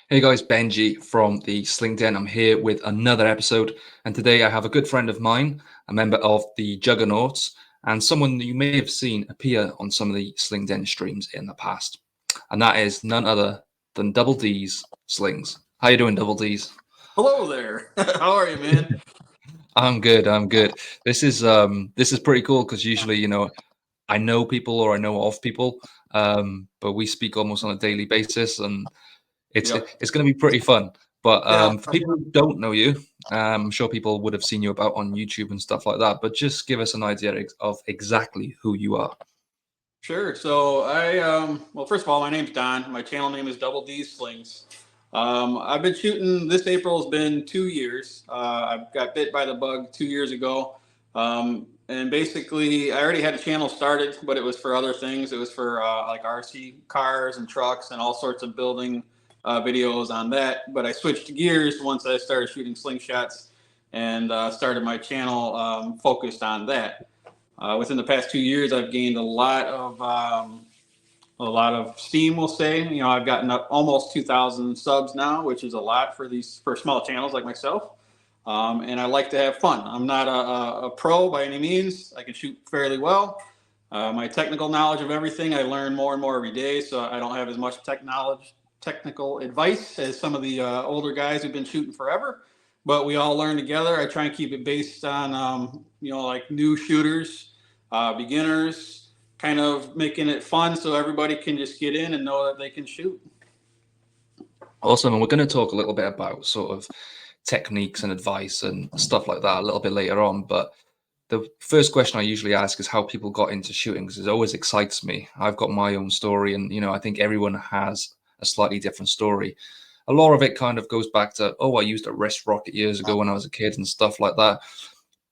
Hey guys, Benji from the Sling Den. I'm here with another episode, and today I have a good friend of mine, a member of the Juggernauts, and someone that you may have seen appear on some of the Sling Den streams in the past, and that is none other than Double Deeez Slings. How you doing, Double Deeez? Hello there. How are you, man? I'm good. I'm good. This is pretty cool because usually, I know people or I know of people, but we speak almost on a daily basis, and it's Yep. it's going to be pretty fun. But Yeah, for people who don't know you, I'm sure people would have seen you about on YouTube and stuff like that. But just give us an idea of exactly who you are. sure. So well, first of all, my name's Don. My channel name is Double Deeez Slings. I've been shooting. This April has been 2 years. I got bit by the bug 2 years ago, and basically, I already had a channel started, but it was for other things. It was for like RC cars and trucks and all sorts of building videos on that. But I switched gears once I started shooting slingshots and started my channel focused on that. Within the past 2 years, I've gained a lot of steam. We'll say, I've gotten up almost 2,000 subs now, which is a lot for small channels like myself. And I like to have fun. I'm not a pro by any means. I can shoot fairly well. My technical knowledge of everything, I learn more and more every day. So I don't have as much technical advice as some of the older guys who've been shooting forever. But we all learn together. I try and keep it based on, like new shooters, beginners, kind of making it fun so everybody can just get in and know that they can shoot. Awesome. And we're going to talk a little bit about sort of techniques and advice and stuff like that a little bit later on. But the first question I usually ask is how people got into shooting because it always excites me. I've got my own story, and I think everyone has a slightly different story. A lot of it kind of goes back to, oh, I used a wrist rocket years ago when I was a kid and stuff like that.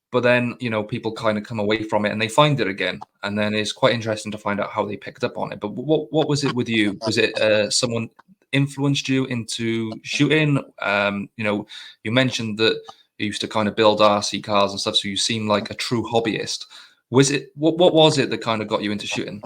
But then, people kind of come away from it and they find it again. And then it's quite interesting to find out how they picked up on it. But what was it with you? Was it someone influenced you into shooting? You mentioned that you used to kind of build RC cars and stuff, so you seem like a true hobbyist. What was it that kind of got you into shooting?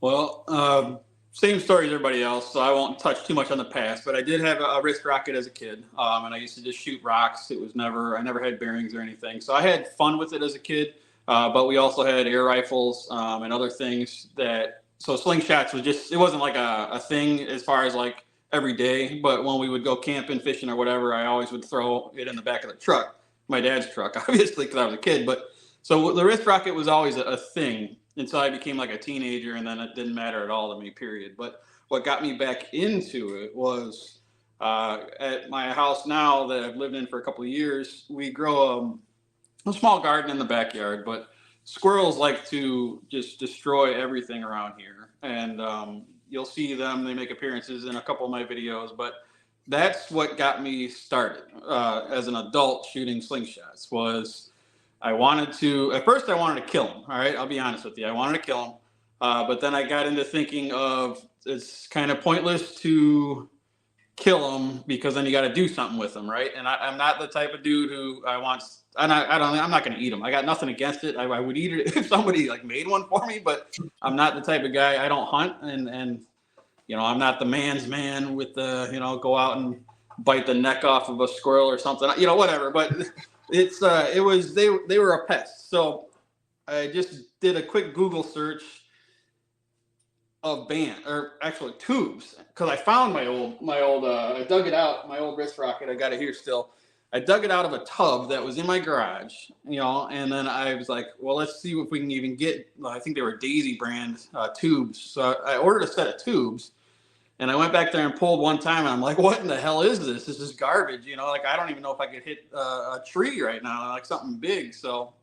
Well, same story as everybody else, so I won't touch too much on the past. But I did have a wrist rocket as a kid, and I used to just shoot rocks. I never had bearings or anything, so I had fun with it as a kid. But we also had air rifles and other things that. So slingshots it wasn't like a thing as far as like every day. But when we would go camping, fishing, or whatever, I always would throw it in the back of the truck, my dad's truck, obviously because I was a kid. But so the wrist rocket was always a thing until I became like a teenager, and then it didn't matter at all to me, period. But what got me back into it was at my house now that I've lived in for a couple of years, we grow a small garden in the backyard, but squirrels like to just destroy everything around here. And you'll see them, they make appearances in a couple of my videos, but that's what got me started as an adult shooting slingshots was at first I wanted to kill him. All right, I'll be honest with you. I wanted to kill him. But then I got into thinking of it's kind of pointless to kill him because then you got to do something with him, right? And I'm not the type of dude who I'm not going to eat him. I got nothing against it. I would eat it if somebody like made one for me, but I'm not the type of guy. I don't hunt, and I'm not the man's man with the go out and bite the neck off of a squirrel or something, whatever. But they were a pest. So I just did a quick Google search of band or actually tubes because I found my old I dug it out, my old wrist rocket. I got it here still. I dug it out of a tub that was in my garage, and then I was like, well, let's see if we can even get. I think they were Daisy brand tubes. So I ordered a set of tubes. And I went back there and pulled one time, and I'm like, "What in the hell is this? This is garbage." Like I don't even know if I could hit a tree right now, like something big. So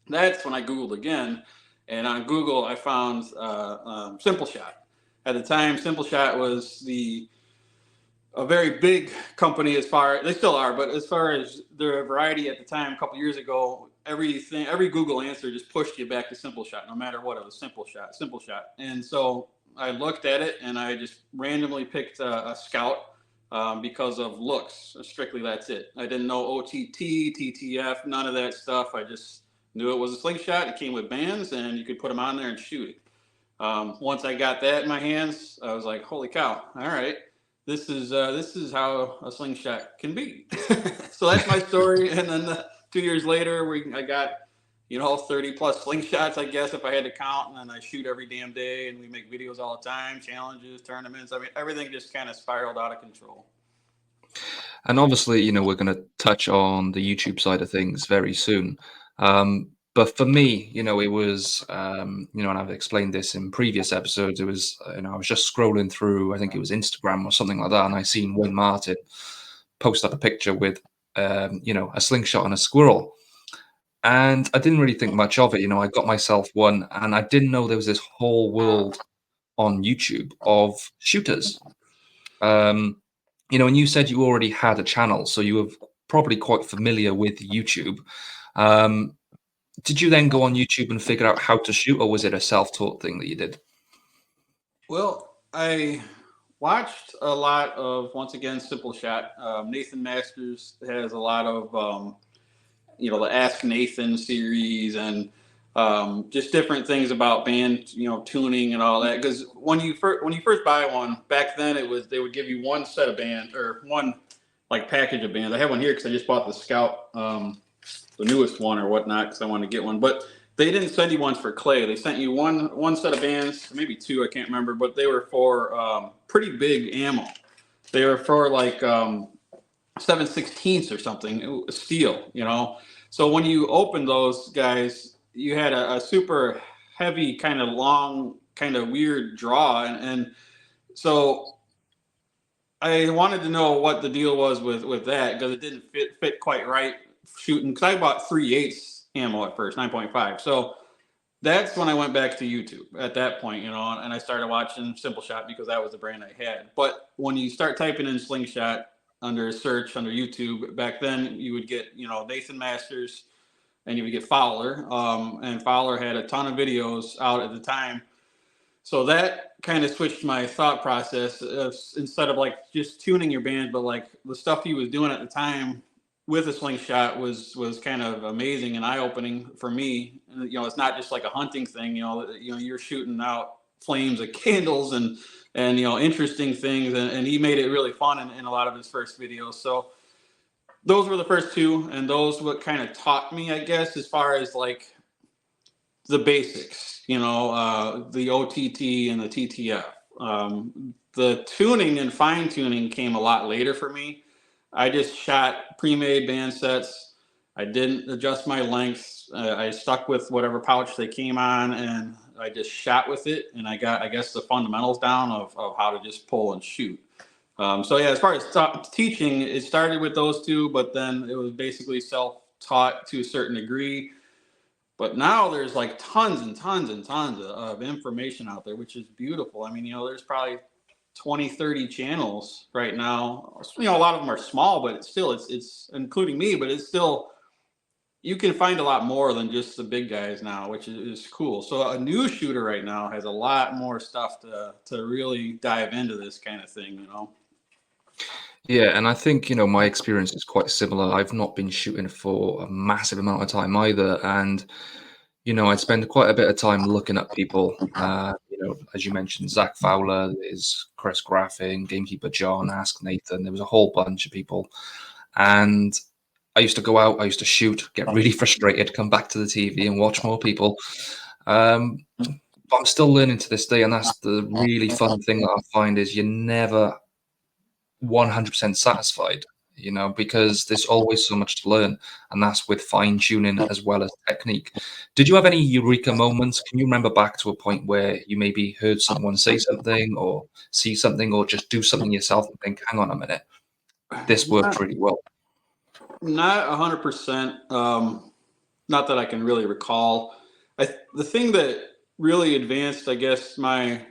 that's when I Googled again, and on Google I found Simple Shot. At the time, Simple Shot was a very big company they still are, but as far as their variety at the time, a couple years ago, every Google answer just pushed you back to Simple Shot, no matter what. It was Simple Shot, and so I looked at it and I just randomly picked a Scout because of looks. Strictly, that's it. I didn't know OTT, TTF, none of that stuff. I just knew it was a slingshot. It came with bands and you could put them on there and shoot it. Once I got that in my hands, I was like, holy cow, all right. this is how a slingshot can be. So that's my story. And then 2 years later, I got 30 plus slingshots, I guess, if I had to count. And then I shoot every damn day, and we make videos all the time, challenges, tournaments. I mean, everything just kind of spiraled out of control. And obviously, we're going to touch on the YouTube side of things very soon. But for me, it was, and I've explained this in previous episodes. It was, I was just scrolling through, I think it was Instagram or something like that, and I seen Wayne Martin post up a picture with, a slingshot and a squirrel. And I didn't really think much of it. I got myself one, and I didn't know there was this whole world on YouTube of shooters. And you said you already had a channel, so you were probably quite familiar with YouTube. Did you then go on YouTube and figure out how to shoot, or was it a self-taught thing that you did? Well, I watched a lot of, once again, Simple Shot. Nathan Masters has a lot of, the Ask Nathan series, and just different things about band, tuning and all that. Because when you first buy one, back then they would give you one set of band, or one package of bands. I have one here because I just bought the Scout, the newest one or whatnot, because I wanted to get one. But they didn't send you ones for clay. They sent you one set of bands, maybe two, I can't remember, but they were for pretty big ammo. They were for 7/16 or something, it was steel, So when you opened those guys, you had a super heavy, kind of long, kind of weird draw. And so I wanted to know what the deal was with that, because it didn't fit quite right shooting. Because I bought 3/8 ammo at first, 9.5. So that's when I went back to YouTube at that point, and I started watching Simple Shot because that was the brand I had. But when you start typing in Slingshot under search under YouTube, back then you would get, Nathan Masters, and you would get Fowler. And Fowler had a ton of videos out at the time. So that kind of switched my thought process. Instead of just tuning your band, but the stuff he was doing at the time with a slingshot was kind of amazing and eye-opening for me. It's not just like a hunting thing. You're shooting out flames of candles and interesting things, and he made it really fun in a lot of his first videos. So those were the first two, and those what kind of taught me, I guess, as far as the basics, the OTT and the TTF. The tuning and fine tuning came a lot later for me. I just shot pre-made band sets. I didn't adjust my lengths. I stuck with whatever pouch they came on, and I just shot with it. And I got, I guess, the fundamentals down of how to just pull and shoot. So yeah, as far as teaching, it started with those two, but then it was basically self-taught to a certain degree. But now there's tons and tons and tons of information out there, which is beautiful. I mean, there's probably 20, 30 channels right now. A lot of them are small, but it's including me, but it's still, you can find a lot more than just the big guys now, which is cool. So a new shooter right now has a lot more stuff to really dive into this kind of thing, Yeah, and I think, my experience is quite similar. I've not been shooting for a massive amount of time either. And, I spend quite a bit of time looking at people, as you mentioned, Zach Fowler, there's Chris Graffin, Gamekeeper John, Ask Nathan. There was a whole bunch of people. And I used to go out, I used to shoot, get really frustrated, come back to the TV and watch more people. But I'm still learning to this day. And that's the really fun thing that I find is you're never 100% satisfied, because there's always so much to learn, and that's with fine tuning as well as technique. Did you have any Eureka moments? Can you remember back to a point where you maybe heard someone say something or see something or just do something yourself and think, hang on a minute, this worked really well? Not 100%. Not that I can really recall. The thing that really advanced, I guess, my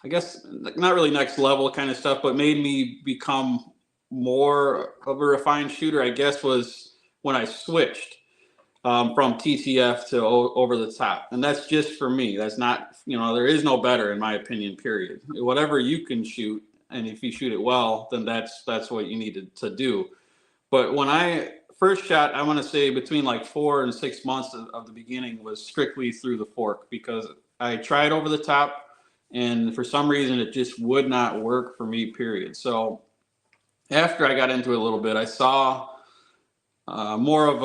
I guess not really next level kind of stuff, but made me become more of a refined shooter, I guess, was when I switched from TTF to over the top. And that's just for me. That's not, there is no better in my opinion, period. Whatever you can shoot, and if you shoot it well, then that's what you needed to do. But when I first shot, I want to say between 4 and 6 months of the beginning was strictly through the fork, because I tried over the top and for some reason it just would not work for me, period. So after I got into it a little bit, I saw more of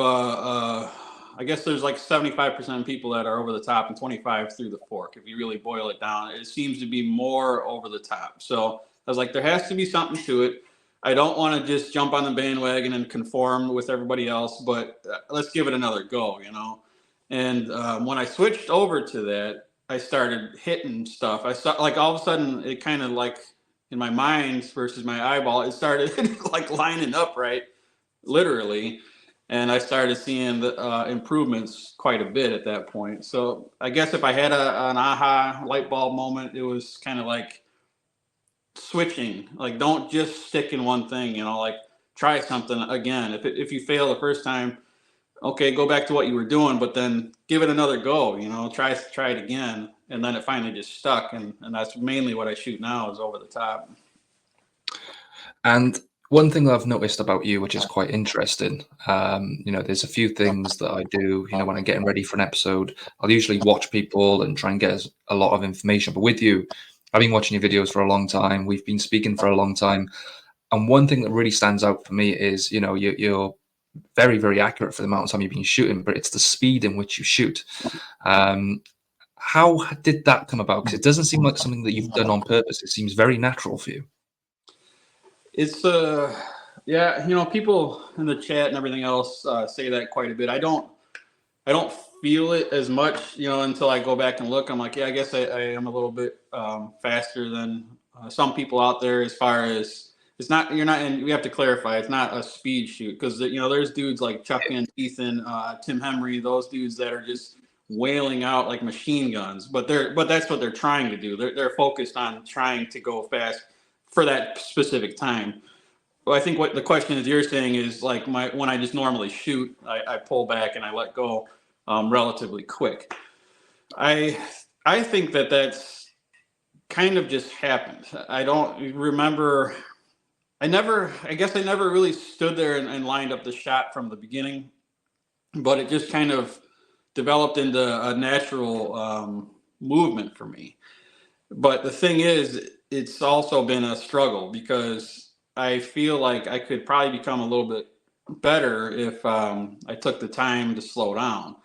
I guess there's like 75% of people that are over the top and 25 through the fork. If you really boil it down, it seems to be more over the top. So I was like, there has to be something to it. I don't want to just jump on the bandwagon and conform with everybody else, but let's give it another go, you know? And when I switched over to that, I started hitting stuff. I saw, like, all of a sudden it kind of like in my mind versus my eyeball, it started like lining up, right? Literally. And I started seeing the improvements quite a bit at that point. So I guess if I had an aha light bulb moment, it was kind of like switching. Like, don't just stick in one thing, you know, like try something again. If you fail the first time, okay, go back to what you were doing, but then give it another go, you know, try it again. And then it finally just stuck. And that's mainly what I shoot now, is over the top. And one thing that I've noticed about you, which is quite interesting, you know, there's a few things that I do, you know, when I'm getting ready for an episode. I'll usually watch people and try and get a lot of information. But with you, I've been watching your videos for a long time. We've been speaking for a long time. And one thing that really stands out for me is, you know, you're very, very accurate for the amount of time you've been shooting, but it's the speed in which you shoot. How did that come about? Because it doesn't seem like something that you've done on purpose. It seems very natural for you. It's yeah, you know, people in the chat and everything else say that quite a bit. I don't feel it as much, you know, until I go back and look. I'm like, yeah, I guess I am a little bit faster than some people out there, as far as it's not, you're not, and we have to clarify, it's not a speed shoot, because, you know, there's dudes like Chuck and Ethan, Tim Henry, those dudes that are just wailing out like machine guns, but that's what they're trying to do. They're focused on trying to go fast for that specific time. Well, I think what the question is you're saying is like when I just normally shoot, I pull back and I let go relatively quick. I think that's kind of just happened. I don't remember. I guess I never really stood there and lined up the shot from the beginning, but it just kind of developed into a natural movement for me. But the thing is, it's also been a struggle, because I feel like I could probably become a little bit better if I took the time to slow down.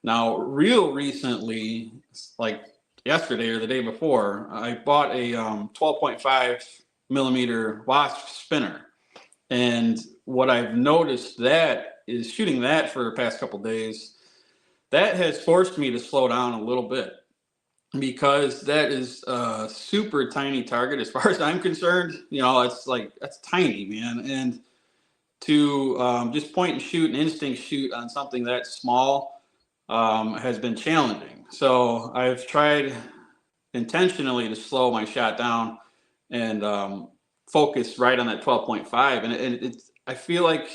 Now, real recently, like yesterday or the day before, I bought a 12.5 millimeter wasp spinner. And what I've noticed that is, shooting that for the past couple days, that has forced me to slow down a little bit, because that is a super tiny target as far as I'm concerned. You know, it's like, that's tiny, man. And to just point and shoot and instinct shoot on something that small has been challenging. So I've tried intentionally to slow my shot down and focus right on that 12.5. And it's, I feel like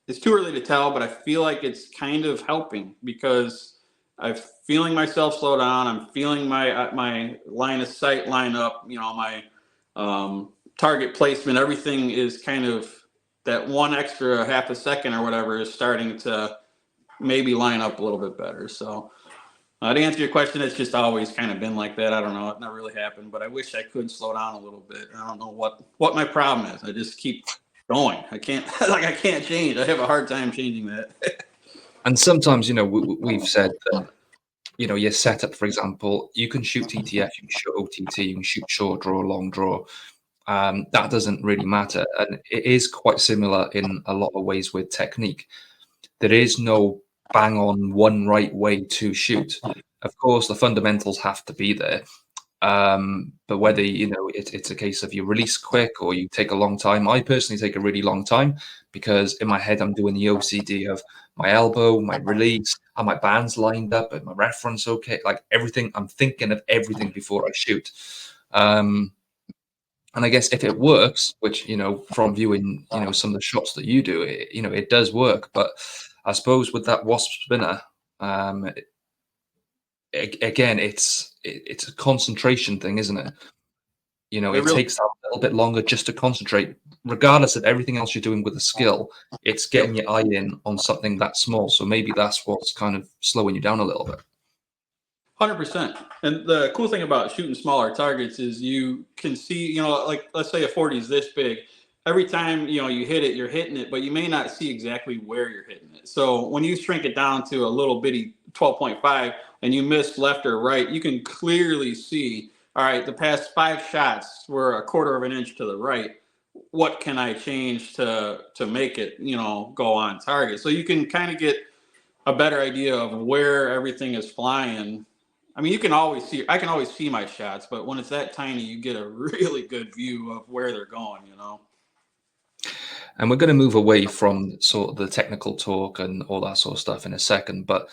it's too early to tell, but I feel like it's kind of helping, because I'm feeling myself slow down. I'm feeling my line of sight line up, you know, my target placement, everything is kind of, that one extra half a second or whatever is starting to maybe line up a little bit better. So to answer your question, it's just always kind of been like that. I don't know. It never really happened, but I wish I could slow down a little bit. I don't know what my problem is. I just keep going. I can't, like, I can't change. I have a hard time changing that. And sometimes, you know, we've said that, you know, your setup, for example, you can shoot TTF, you can shoot OTT, you can shoot short draw, long draw. That doesn't really matter. And it is quite similar in a lot of ways with technique. There is no bang on one right way to shoot. Of course, the fundamentals have to be there. But whether, you know, it's a case of you release quick or you take a long time. I personally take a really long time, because in my head I'm doing the OCD of my elbow, my release, are my bands lined up, and my reference okay, like everything. I'm thinking of everything before I shoot. And I guess if it works, which, you know, from viewing, you know, some of the shots that you do, you know, it does work. But I suppose with that wasp spinner, again, it's a concentration thing, isn't it? You know, it really takes a little bit longer just to concentrate, regardless of everything else you're doing with a skill. It's getting your eye in on something that small. So maybe that's what's kind of slowing you down a little bit. 100%. And the cool thing about shooting smaller targets is you can see, like let's say a 40 is this big. Every time you hit it, you're hitting it, but you may not see exactly where you're hitting it. So when you shrink it down to a little bitty 12.5 and you miss left or right, you can clearly see. All right, the past 5 shots were a quarter of an inch to the right. What can I change to make it go on target? So you can kind of get a better idea of where everything is flying. I mean, I can always see my shots, but when it's that tiny, you get a really good view of where they're going. And we're going to move away from sort of the technical talk and all that sort of stuff in a second. But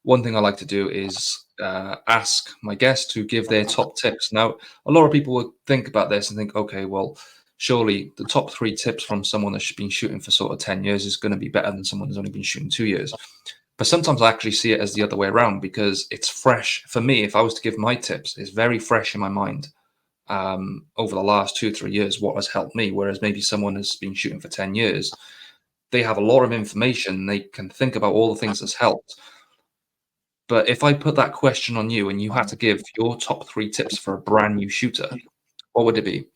one thing I like to do is ask my guests to give their top tips. Now, a lot of people would think about this and think, okay, well, surely the top 3 tips from someone that's been shooting for sort of 10 years is going to be better than someone who's only been shooting 2 years. But sometimes I actually see it as the other way around because it's fresh. For me, if I was to give my tips, it's very fresh in my mind. Over the last 2-3 years, what has helped me, whereas maybe someone has been shooting for 10 years, they have a lot of information, they can think about all the things that's helped. But if I put that question on you and you had to give your top 3 tips for a brand new shooter, what would it be?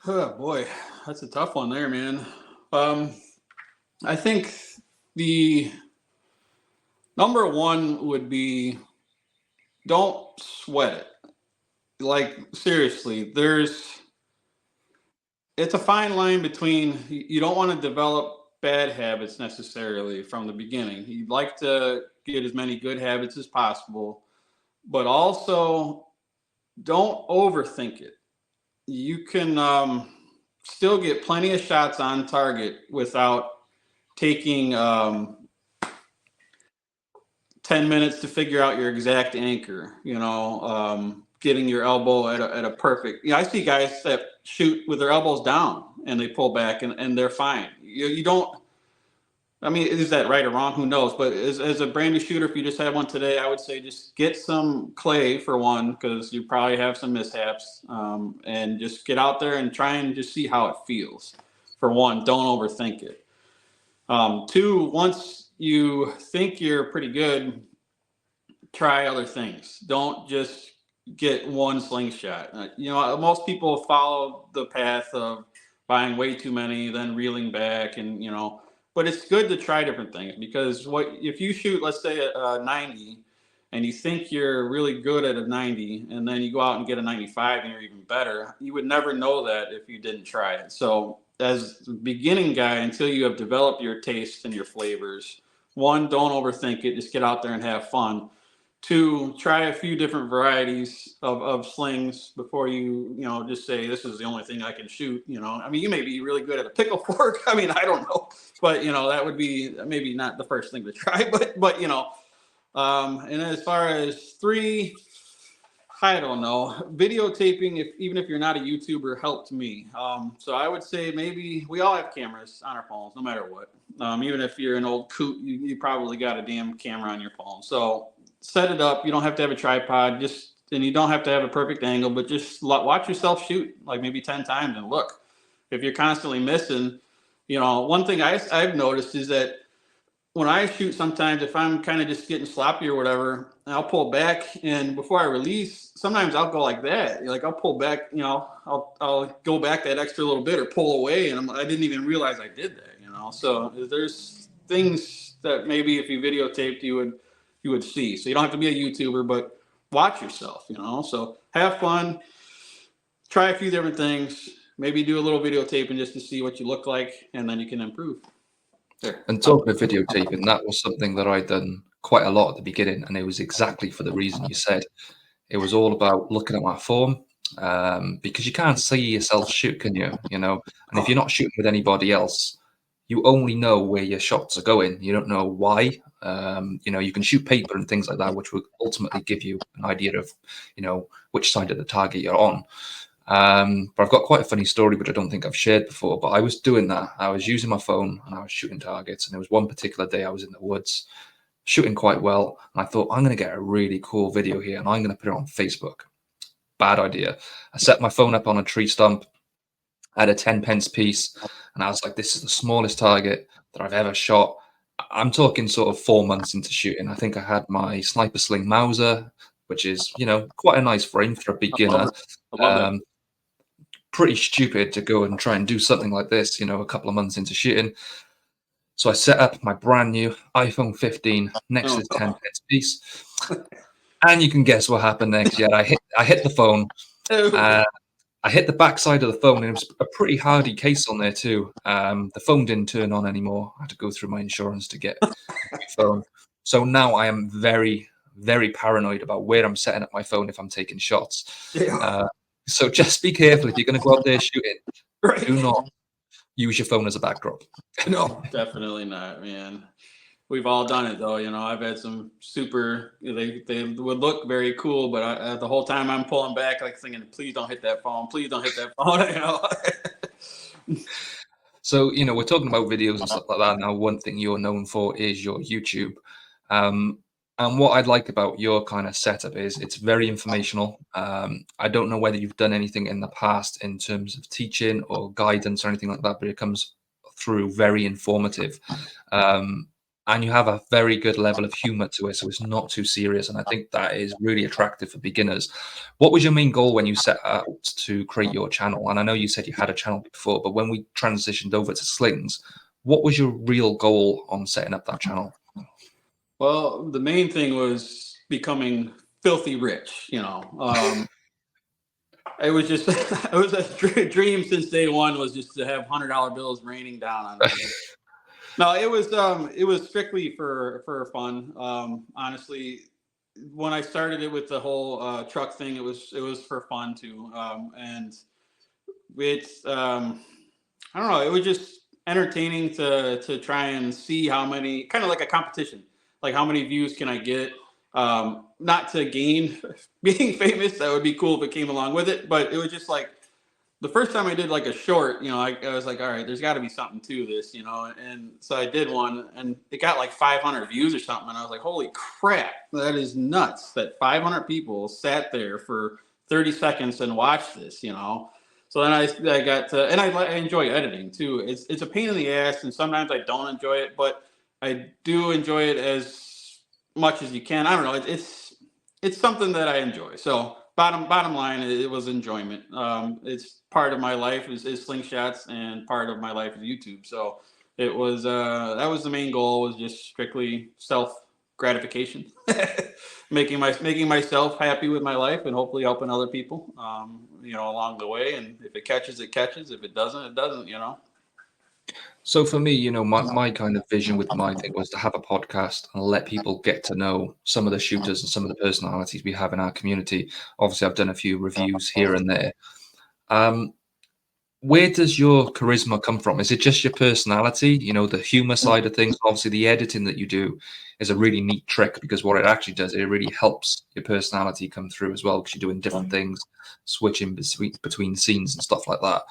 Oh boy, that's a tough one there, man. I think the number 1 would be don't sweat it. Like seriously, it's a fine line between you don't want to develop bad habits necessarily from the beginning. You'd like to get as many good habits as possible, but also don't overthink it. You can still get plenty of shots on target without taking 10 minutes to figure out your exact anchor, getting your elbow at a perfect, I see guys that shoot with their elbows down and they pull back and they're fine. You don't, I mean, is that right or wrong? Who knows? But as a brand new shooter, if you just had one today, I would say just get some clay for one, because you probably have some mishaps, and just get out there and try and just see how it feels. For one, don't overthink it. 2, once you think you're pretty good, try other things. Don't just get one slingshot. Most people follow the path of buying way too many, then reeling back, and but it's good to try different things, because if you shoot, let's say a 90, and you think you're really good at a 90, and then you go out and get a 95 and you're even better, you would never know that if you didn't try it. So as a beginning guy, until you have developed your taste and your flavors, 1, don't overthink it. Just get out there and have fun. 2, try a few different varieties of slings before you just say this is the only thing I can shoot. I mean, you may be really good at a pickle fork. I mean, I don't know, but that would be maybe not the first thing to try. But and as far as 3, I don't know. Videotaping, even if you're not a YouTuber, helped me. So I would say maybe we all have cameras on our phones, no matter what. Even if you're an old coot, you probably got a damn camera on your phone. So set it up. You don't have to have a tripod, and you don't have to have a perfect angle, but just watch yourself shoot like maybe 10 times and look. If you're constantly missing, one thing I've noticed is that when I shoot, sometimes if I'm kind of just getting sloppy or whatever, I'll pull back, and before I release, sometimes I'll go like that. Like I'll pull back, I'll go back that extra little bit or pull away, and I didn't even realize I did that. So there's things that maybe if you videotaped, you would see. So you don't have to be a YouTuber, but watch yourself, So have fun, try a few different things, maybe do a little videotaping just to see what you look like, and then you can improve. There. And talking of videotaping, that was something that I'd done quite a lot at the beginning, and it was exactly for the reason you said. It was all about looking at my form, because you can't see yourself shoot, can you? And if you're not shooting with anybody else, you only know where your shots are going. You don't know why. You can shoot paper and things like that, which will ultimately give you an idea of, which side of the target you're on. But I've got quite a funny story, which I don't think I've shared before. But I was doing that. I was using my phone and I was shooting targets. And there was one particular day I was in the woods shooting quite well. And I thought, I'm going to get a really cool video here and I'm going to put it on Facebook. Bad idea. I set my phone up on a tree stump. I had a 10 pence piece, and I was like, this is the smallest target that I've ever shot. I'm talking sort of 4 months into shooting. I think I had my Sniper Sling Mauser, which is, quite a nice frame for a I love beginner. it. I love that. Pretty stupid to go and try and do something like this, a couple of months into shooting. So I set up my brand new iPhone 15 next to Oh, this 10 pence piece. And you can guess what happened next. Yeah, I hit the phone. oh. I hit the back side of the phone, and it was a pretty hardy case on there too. The phone didn't turn on anymore. I had to go through my insurance to get a new phone. So now I am very, very paranoid about where I'm setting up my phone if I'm taking shots. Yeah. So just be careful if you're going to go out there shooting. Right. Do not use your phone as a backdrop. No, definitely not, man. We've all done it though. I've had some super. They would look very cool, but the whole time I'm pulling back, like thinking, "Please don't hit that phone. Please don't hit that phone." So, we're talking about videos and stuff like that. Now, one thing you're known for is your YouTube. And what I'd like about your kind of setup is it's very informational. I don't know whether you've done anything in the past in terms of teaching or guidance or anything like that, but it comes through very informative. And you have a very good level of humor to it, so it's not too serious. And I think that is really attractive for beginners. What was your main goal when you set out to create your channel? And I know you said you had a channel before, but when we transitioned over to Slings, what was your real goal on setting up that channel? Well, the main thing was becoming filthy rich. It was just it was a dream since day one was just to have $100 bills raining down on me. No, it was strictly for fun. Honestly, when I started it with the whole truck thing, it was for fun too. And it's I don't know, it was just entertaining to try and see how many, kind of like a competition, like how many views can I get. Not to gain being famous, that would be cool if it came along with it, but it was just like the first time I did like a short, I was like, all right, there's got to be something to this, and so I did one, and it got like 500 views or something, and I was like, holy crap, that is nuts that 500 people sat there for 30 seconds and watched this. So then I got to, and I enjoy editing too. It's a pain in the ass, and sometimes I don't enjoy it, but I do enjoy it as much as you can. I don't know, it's something that I enjoy. So bottom line, it was enjoyment. It's part of my life is slingshots, and part of my life is YouTube. So it was that was the main goal, was just strictly self gratification, making myself happy with my life, and hopefully helping other people, along the way. And if it catches, it catches. If it doesn't, it doesn't. So for me, my kind of vision with my thing was to have a podcast and let people get to know some of the shooters and some of the personalities we have in our community. Obviously, I've done a few reviews here and there. Where does your charisma come from? Is it just your personality, the humor side of things? Obviously, the editing that you do is a really neat trick, because what it actually does, it really helps your personality come through as well, because you're doing different things, switching between scenes and stuff like that.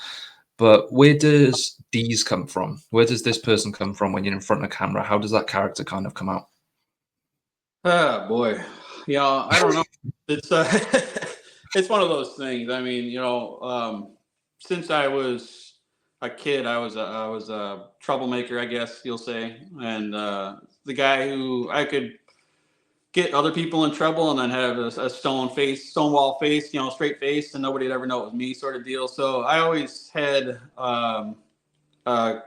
But where does Deez come from? Where does this person come from when you're in front of camera? How does that character kind of come out? Oh boy, I don't know. It's it's one of those things. I mean, since I was a kid, I was a troublemaker, I guess you'll say, and the guy who I could get other people in trouble and then have a stonewall face, straight face, and nobody'd ever know it was me, sort of deal. So I always had, I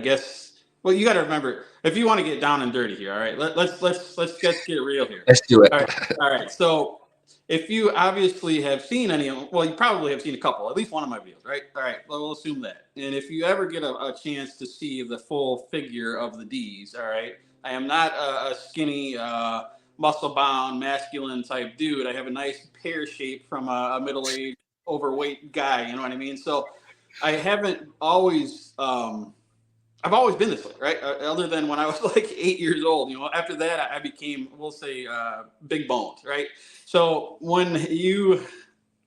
guess. Well, you got to remember, if you want to get down and dirty here, all right. Let's get real here. Let's do it. All right. So if you obviously have seen any of them, well, you probably have seen a couple, at least one of my videos, right? All right. Well, we'll assume that. And if you ever get a chance to see the full figure of the Deez, all right, I am not a skinny, muscle-bound, masculine type dude. I have a nice pear shape from a middle-aged, overweight guy. You know what I mean? So I haven't always. I've always been this way, right? Other than when I was like 8 years old. After that, I became, we'll say, big boned, right? So when you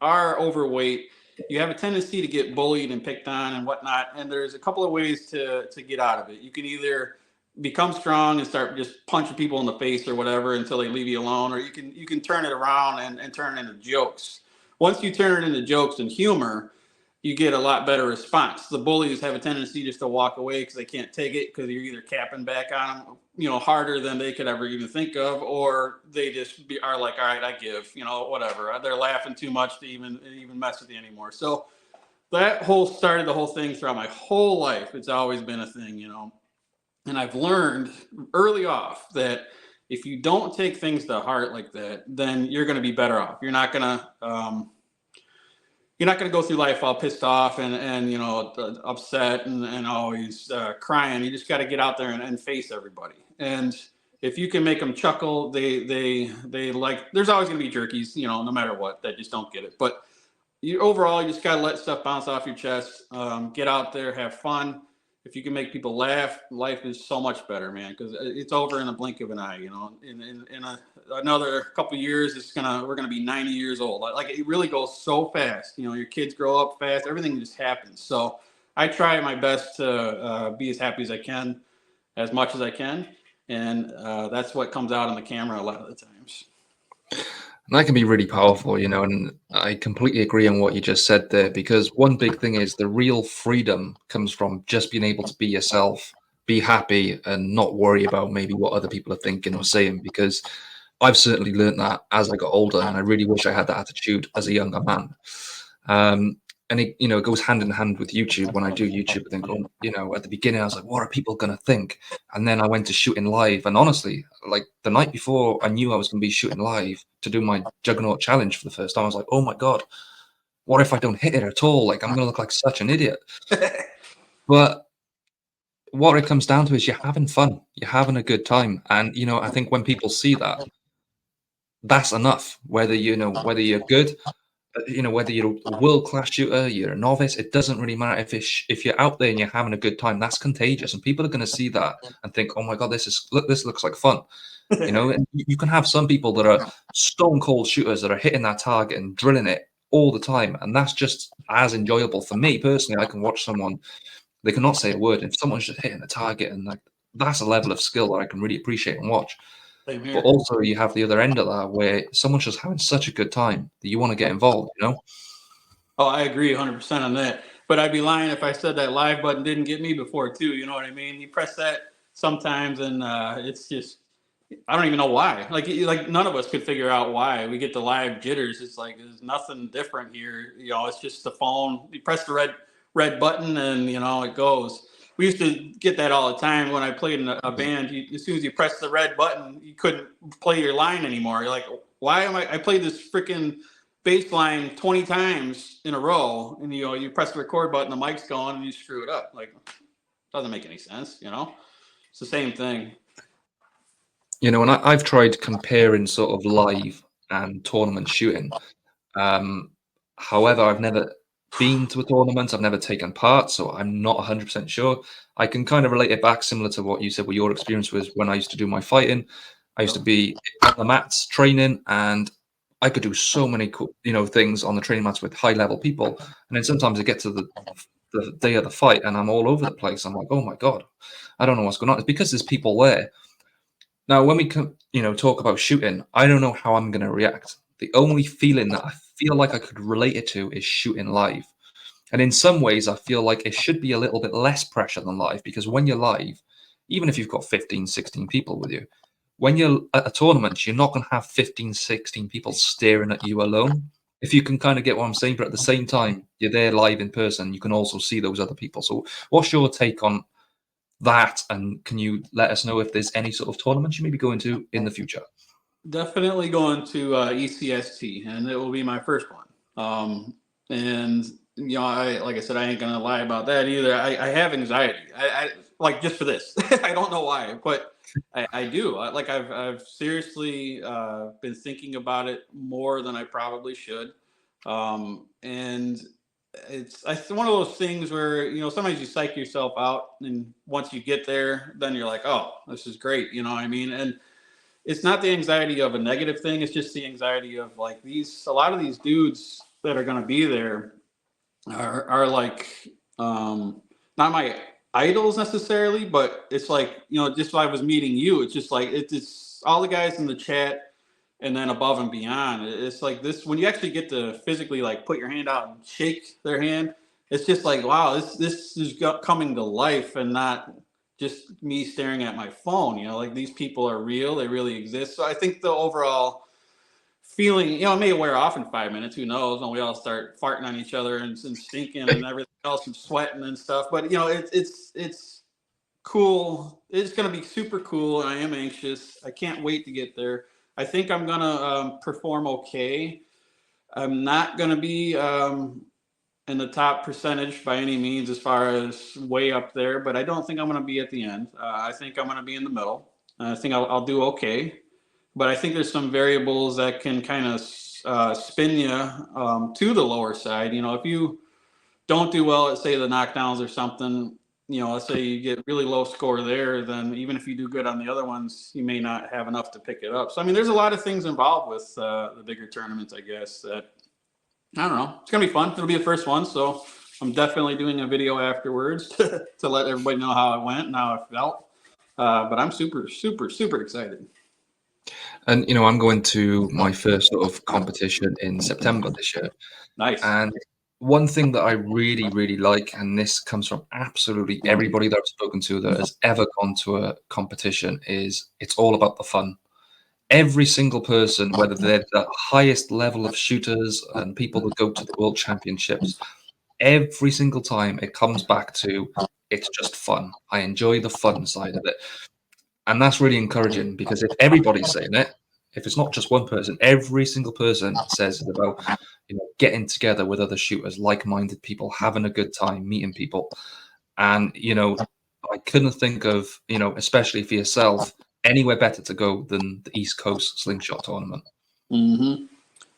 are overweight, you have a tendency to get bullied and picked on and whatnot. And there's a couple of ways to get out of it. You can either become strong and start just punching people in the face or whatever until they leave you alone, or you can turn it around and turn it into jokes. Once you turn it into jokes and humor, you get a lot better response. The bullies have a tendency just to walk away because they can't take it, because you're either capping back on them, harder than they could ever even think of, or they just are like, all right, I give, whatever. They're laughing too much to even mess with you anymore. So that started the whole thing throughout my whole life. It's always been a thing, and I've learned early off that if you don't take things to heart like that, then you're going to be better off. You're not going to go through life all pissed off and upset and always crying. You just got to get out there and face everybody. And if you can make them chuckle, they like. There's always going to be jerkies, no matter what, that just don't get it. But overall, you just got to let stuff bounce off your chest. Get out there, have fun. If you can make people laugh, life is so much better, man, because it's over in a blink of an eye. In another couple of years, we're gonna be 90 years old. Like, it really goes so fast. Your kids grow up fast. Everything just happens. So I try my best to be as happy as I can, as much as I can, and that's what comes out on the camera a lot of the times. And that can be really powerful, and I completely agree on what you just said there, because one big thing is the real freedom comes from just being able to be yourself, be happy, and not worry about maybe what other people are thinking or saying, because I've certainly learned that as I got older, and I really wish I had that attitude as a younger man. And it goes hand in hand with YouTube. When I do YouTube, I think, at the beginning I was like, what are people going to think? And then I went to shooting live, and honestly, like the night before I knew I was going to be shooting live to do my Juggernaut challenge for the first time, I was like, oh my God, what if I don't hit it at all? Like, I'm going to look like such an idiot. But what it comes down to is you're having fun, you're having a good time. And, I think when people see that, that's enough. Whether you're good, whether you're a world-class shooter, you're a novice, it doesn't really matter. If you're out there and you're having a good time, that's contagious, and people are going to see that and think, oh my God, this looks like fun. And you can have some people that are stone cold shooters that are hitting that target and drilling it all the time, and that's just as enjoyable. For me personally, I can watch someone, they cannot say a word, if someone's just hitting a target, and like, that's a level of skill that I can really appreciate and watch. But also you have the other end of that, where someone's just having such a good time that you want to get involved, Oh, I agree 100% on that. But I'd be lying if I said that live button didn't get me before too. You know what I mean? You press that sometimes, and it's just, I don't even know why. Like none of us could figure out why we get the live jitters. It's like there's nothing different here. It's just the phone. You press the red button, and it goes. We used to get that all the time when I played in a band. As soon as you press the red button, you couldn't play your line anymore. You're like, why am I played this freaking bass line 20 times in a row, and you press the record button, the mic's going, and you screw it up. Like, doesn't make any sense. It's the same thing. And I've tried comparing sort of live and tournament shooting. However, I've never been to a tournament. I've never taken part, so I'm not 100% sure. I can kind of relate it back similar to what you said, what your experience was when I used to do my fighting. I used to be on the mats training, and I could do so many cool, things on the training mats with high level people. And then sometimes I get to the day of the fight, and I'm all over the place. I'm like, oh my God, I don't know what's going on. It's because there's people there. Now, when we talk about shooting, I don't know how I'm going to react. The only feeling that I feel like I could relate it to is shooting live. And in some ways, I feel like it should be a little bit less pressure than live, because when you're live, even if you've got 15, 16 people with you, when you're at a tournament, you're not going to have 15, 16 people staring at you alone. If you can kind of get what I'm saying, but at the same time, you're there live in person, you can also see those other people. So what's your take on that, and can you let us know if there's any sort of tournaments you may be going to in the future? Definitely going to ECST, and it will be my first one. And like I said, I ain't gonna lie about that either. I have anxiety. I like, just for this. I don't know why, but I do. I've seriously been thinking about it more than I probably should. And it's one of those things where sometimes you psych yourself out, and once you get there, then you're like, oh, this is great. You know what I mean? And it's not the anxiety of a negative thing. It's just the anxiety of like a lot of these dudes that are going to be there are like, not my idols necessarily, but it's like, just like I was meeting you, it's just like, it's all the guys in the chat and then above and beyond. It's like this, when you actually get to physically like put your hand out and shake their hand, it's just like, wow, this is coming to life and not just me staring at my phone. You know, like these people are real; they really exist. So I think the overall feeling, it may wear off in 5 minutes. Who knows? When we all start farting on each other and stinking and everything else and sweating and stuff. But it's cool. It's going to be super cool. I am anxious. I can't wait to get there. I think I'm going to perform okay. I'm not going to be in the top percentage by any means as far as way up there, but I don't think I'm going to be at the end. I think I'm going to be in the middle. I think I'll do okay. But I think there's some variables that can kind of spin you to the lower side. If you don't do well at, say, the knockdowns or something, let's say you get really low score there, then even if you do good on the other ones, you may not have enough to pick it up. So, there's a lot of things involved with the bigger tournaments, I guess, that, I don't know. It's going to be fun. It'll be the first one. So I'm definitely doing a video afterwards to let everybody know how it went and how I felt. But I'm super, super, super excited. And, I'm going to my first sort of competition in September this year. Nice. And one thing that I really, really like, and this comes from absolutely everybody that I've spoken to that has ever gone to a competition, is it's all about the fun. Every single person, whether they're the highest level of shooters and people that go to the world championships, every single time it comes back to it's just fun. I enjoy the fun side of it. And that's really encouraging, because if everybody's saying it, if it's not just one person, every single person says it about getting together with other shooters, like-minded people, having a good time, meeting people. And I couldn't think of especially for yourself, anywhere better to go than the East Coast Slingshot tournament. Mm-hmm.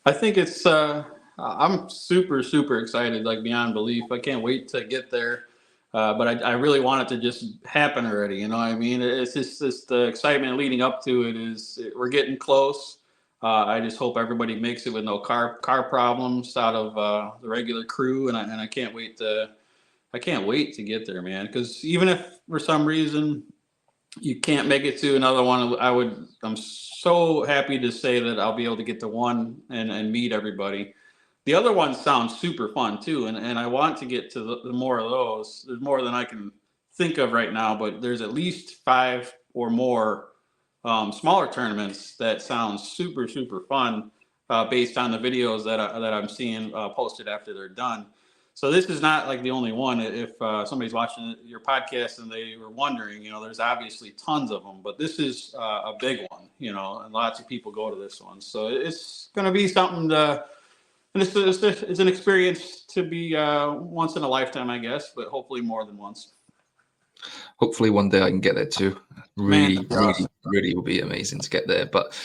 I think it's I'm super, super excited, like beyond belief. I can't wait to get there. But I really want it to just happen already. You know what I mean? It's just the excitement leading up to it we're getting close. I just hope everybody makes it with no car problems out of the regular crew, and I can't wait to get there, man. Because even if for some reason you can't make it to another one, I'm so happy to say that I'll be able to get to one and meet everybody. The other ones sound super fun too, and I want to get to the more of those. There's more than I can think of right now, but there's at least 5 or more smaller tournaments that sound super, super fun based on the videos that I'm seeing posted after they're done. So this is not like the only one. If somebody's watching your podcast and they were wondering, there's obviously tons of them, but this is a big one, and lots of people go to this one. So it's going to be something to. And it's an experience to be once in a lifetime, I guess, but hopefully more than once. Hopefully one day I can get there too. Really will be amazing to get there. But,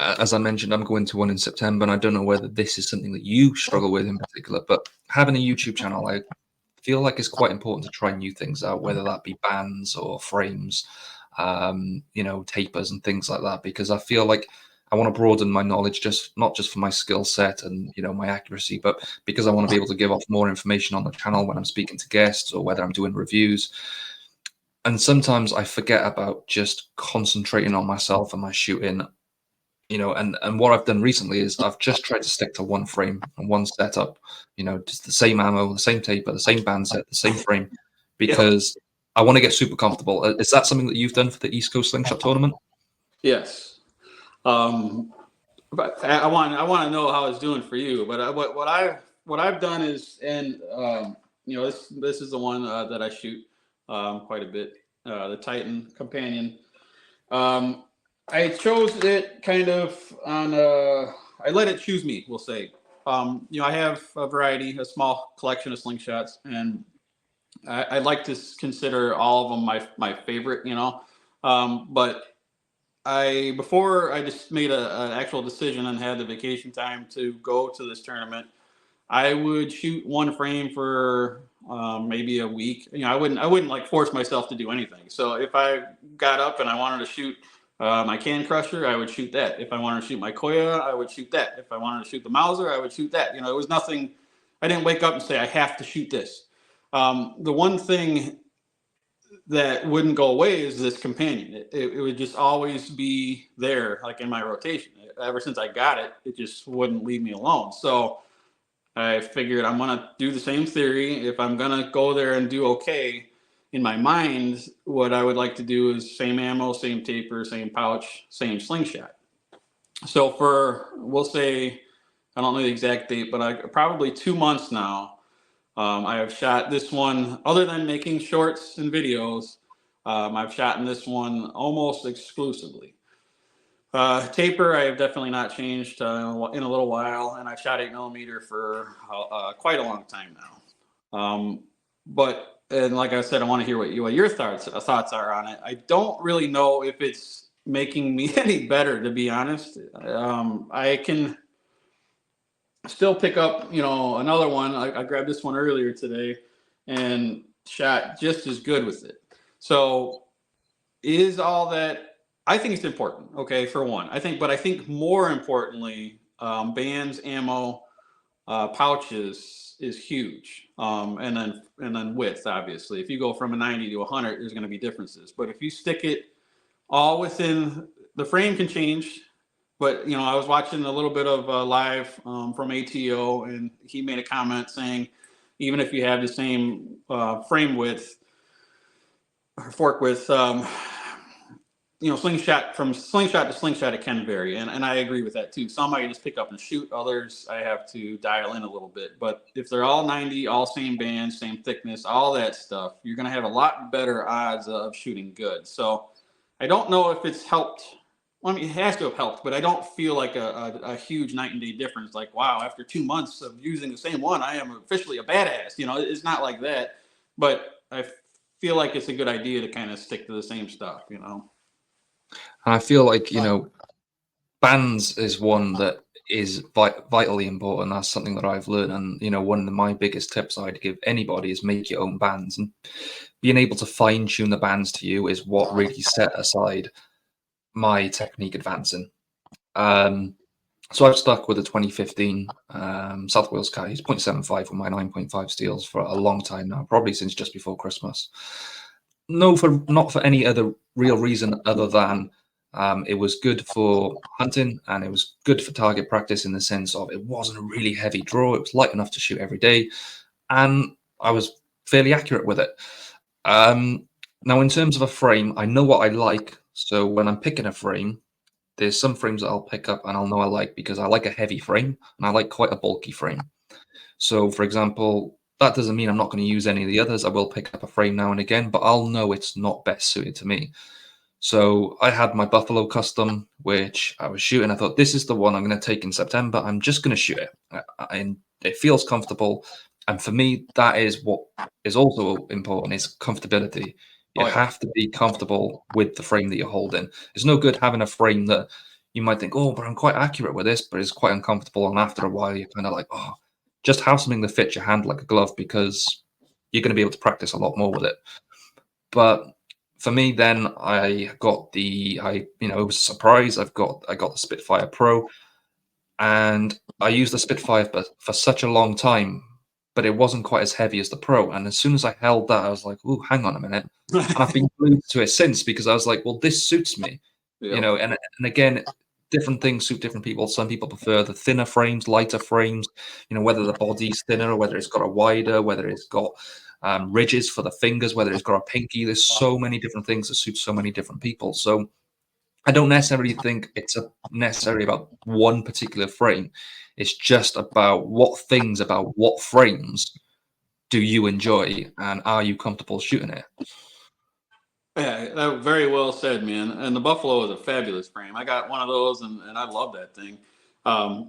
as I mentioned, I'm going to one in September, and I don't know whether this is something that you struggle with in particular, but having a YouTube channel, I feel like it's quite important to try new things out, whether that be bands or frames, tapers and things like that, because I feel like I want to broaden my knowledge, not just for my skill set and my accuracy, but because I want to be able to give off more information on the channel when I'm speaking to guests or whether I'm doing reviews. And sometimes I forget about just concentrating on myself and my shooting, and what I've done recently is I've just tried to stick to one frame and one setup, just the same ammo, the same taper, the same band set, the same frame, because I want to get super comfortable. Is that something that you've done for the East Coast Slingshot tournament? Yes. But I want to know how it's doing for you. But what I've done is, and this is the one that I shoot quite a bit, the Titan Companion. I chose it kind of on I let it choose me, we'll say. I have a variety, a small collection of slingshots, and I like to consider all of them my favorite, but before I just made an actual decision and had the vacation time to go to this tournament, I would shoot one frame for maybe a week. I wouldn't like force myself to do anything. So if I got up and I wanted to shoot my Can Crusher, I would shoot that. If I wanted to shoot my Koya, I would shoot that. If I wanted to shoot the Mauser, I would shoot that. It was nothing. I didn't wake up and say I have to shoot this. The one thing that wouldn't go away is this companion. It would just always be there, like in my rotation. Ever since I got it, it just wouldn't leave me alone. So I figured I'm going to do the same theory. If I'm going to go there and do okay, in my mind, what I would like to do is same ammo, same taper, same pouch, same slingshot. So for, we'll say, I don't know the exact date, but probably 2 months now, I have shot this one, other than making shorts and videos, I've shot in this one almost exclusively. Taper, I have definitely not changed in a little while, and I've shot 8mm for quite a long time now. But and like I said, I want to hear what your thoughts are on it. I don't really know if it's making me any better, to be honest. I can still pick up, another one. I grabbed this one earlier today and shot just as good with it. So is all that, I think it's important, okay, for one. I think more importantly, bands, ammo, pouches is huge. And then width, obviously. If you go from a 90 to 100, there's going to be differences. But if you stick it all within, the frame can change. But I was watching a little bit of live from ATO, and he made a comment saying, even if you have the same frame width or fork width, slingshot, from slingshot to slingshot, it can vary, and I agree with that too. Some I can just pick up and shoot, others I have to dial in a little bit. But if they're all 90, all same band, same thickness, all that stuff, you're going to have a lot better odds of shooting good. So I don't know if it's helped. Well, I mean, it has to have helped, but I don't feel like a huge night and day difference. Like, wow, after 2 months of using the same one, I am officially a badass. It's not like that, but I feel like it's a good idea to kind of stick to the same stuff. And I feel like, bands is one that is vitally important. That's something that I've learned. And, one of my biggest tips I'd give anybody is make your own bands. And being able to fine tune the bands to you is what really set aside my technique advancing. So I've stuck with a 2015 South Wales Caddies 0.75 with my 9.5 steels for a long time now, probably since just before Christmas. Not for any other real reason other than it was good for hunting and it was good for target practice, in the sense of it wasn't a really heavy draw. It was light enough to shoot every day, and I was fairly accurate with it. Now, in terms of a frame, I know what I like. So when I'm picking a frame, there's some frames that I'll pick up and I'll know I like, because I like a heavy frame and I like quite a bulky frame. So, for example, that doesn't mean I'm not going to use any of the others. I will pick up a frame now and again, but I'll know it's not best suited to me. So I had my Buffalo Custom, which I was shooting. I thought, this is the one I'm going to take in September. I'm just going to shoot it. And it feels comfortable. And for me, that is what is also important, is comfortability. You have to be comfortable with the frame that you're holding. It's no good having a frame that you might think, oh, but I'm quite accurate with this, but it's quite uncomfortable. And after a while, you're kind of like, oh, just have something that fits your hand like a glove, because you're going to be able to practice a lot more with it. But for me, then I got it was a surprise. I got the Spitfire Pro, and I used the Spitfire for such a long time, but it wasn't quite as heavy as the Pro. And as soon as I held that, I was like, oh, hang on a minute. And I've been glued to it since, because I was like, well, this suits me, and again, different things suit different people. Some people prefer the thinner frames, lighter frames, whether the body's thinner or whether it's got a wider, whether it's got ridges for the fingers, whether it's got a pinky. There's so many different things that suit so many different people. So I don't necessarily think it's necessarily about one particular frame. It's just about what things about what frames do you enjoy, and are you comfortable shooting it? Yeah, that very well said, man. And the Buffalo is a fabulous frame. I got one of those, and I love that thing.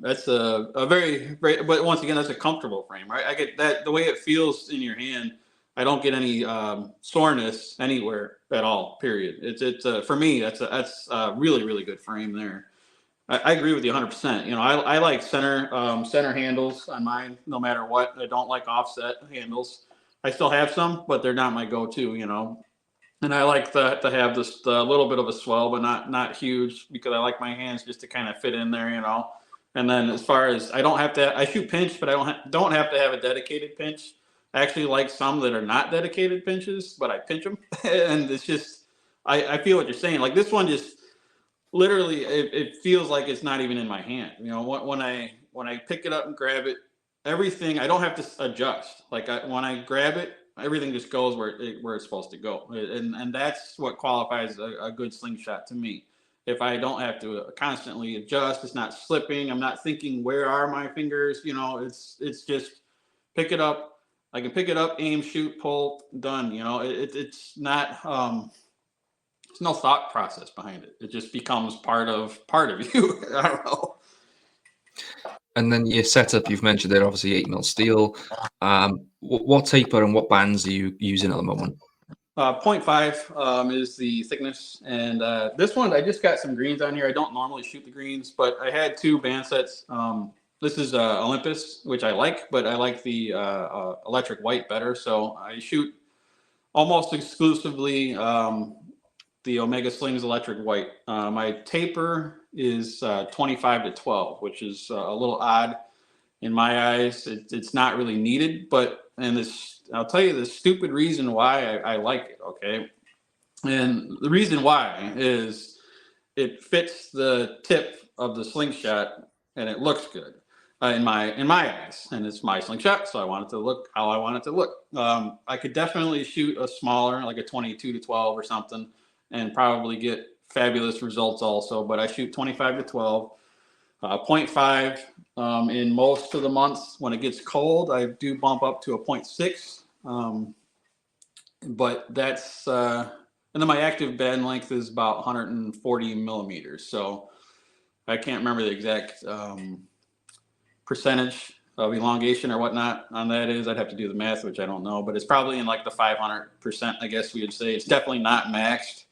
That's a very, very, but once again, that's a comfortable frame, right? I get that, the way it feels in your hand. I don't get any soreness anywhere at all. Period. It's for me, that's a really, really good frame there. I agree with you 100%. I like center handles on mine, no matter what. I don't like offset handles. I still have some, but they're not my go-to. And I like to have this a little bit of a swell, but not huge, because I like my hands just to kind of fit in there. And then as far as, I shoot pinch, but I don't have to have a dedicated pinch. I actually like some that are not dedicated pinches, but I pinch them, and it's just, I feel what you're saying. Like this one, just literally, it feels like it's not even in my hand. When I pick it up and grab it, everything, I don't have to adjust. Like when I grab it, everything just goes where it's supposed to go. And that's what qualifies a good slingshot to me. If I don't have to constantly adjust, it's not slipping. I'm not thinking, where are my fingers? You know, it's just pick it up. I can pick it up, aim, shoot, pull, done. You know, it's not, there's no thought process behind it. It just becomes part of you. I don't know. And then your setup, you've mentioned there, obviously 8mm steel. What taper and what bands are you using at the moment? 0.5 is the thickness, and this one I just got some greens on here. I don't normally shoot the greens, but I had 2 band sets. This is Olympus, which I like, but I like the electric white better. So I shoot almost exclusively the Omega Slings electric white. My taper is 25-12, which is a little odd in my eyes. It's not really needed, but I'll tell you the stupid reason why I like it. Okay, and the reason why is it fits the tip of the slingshot and it looks good in my eyes, and it's my slingshot, so I want it to look how I want it to look. I could definitely shoot a smaller, like a 22-12 or something, and probably get fabulous results also. But I shoot 25-12. 0.5 in most of the months. When it gets cold, I do bump up to a 0.6. But that's, and then my active band length is about 140 millimeters. So I can't remember the exact percentage of elongation or whatnot on that is. I'd have to do the math, which I don't know, but it's probably in like the 500%, I guess we would say. It's definitely not maxed.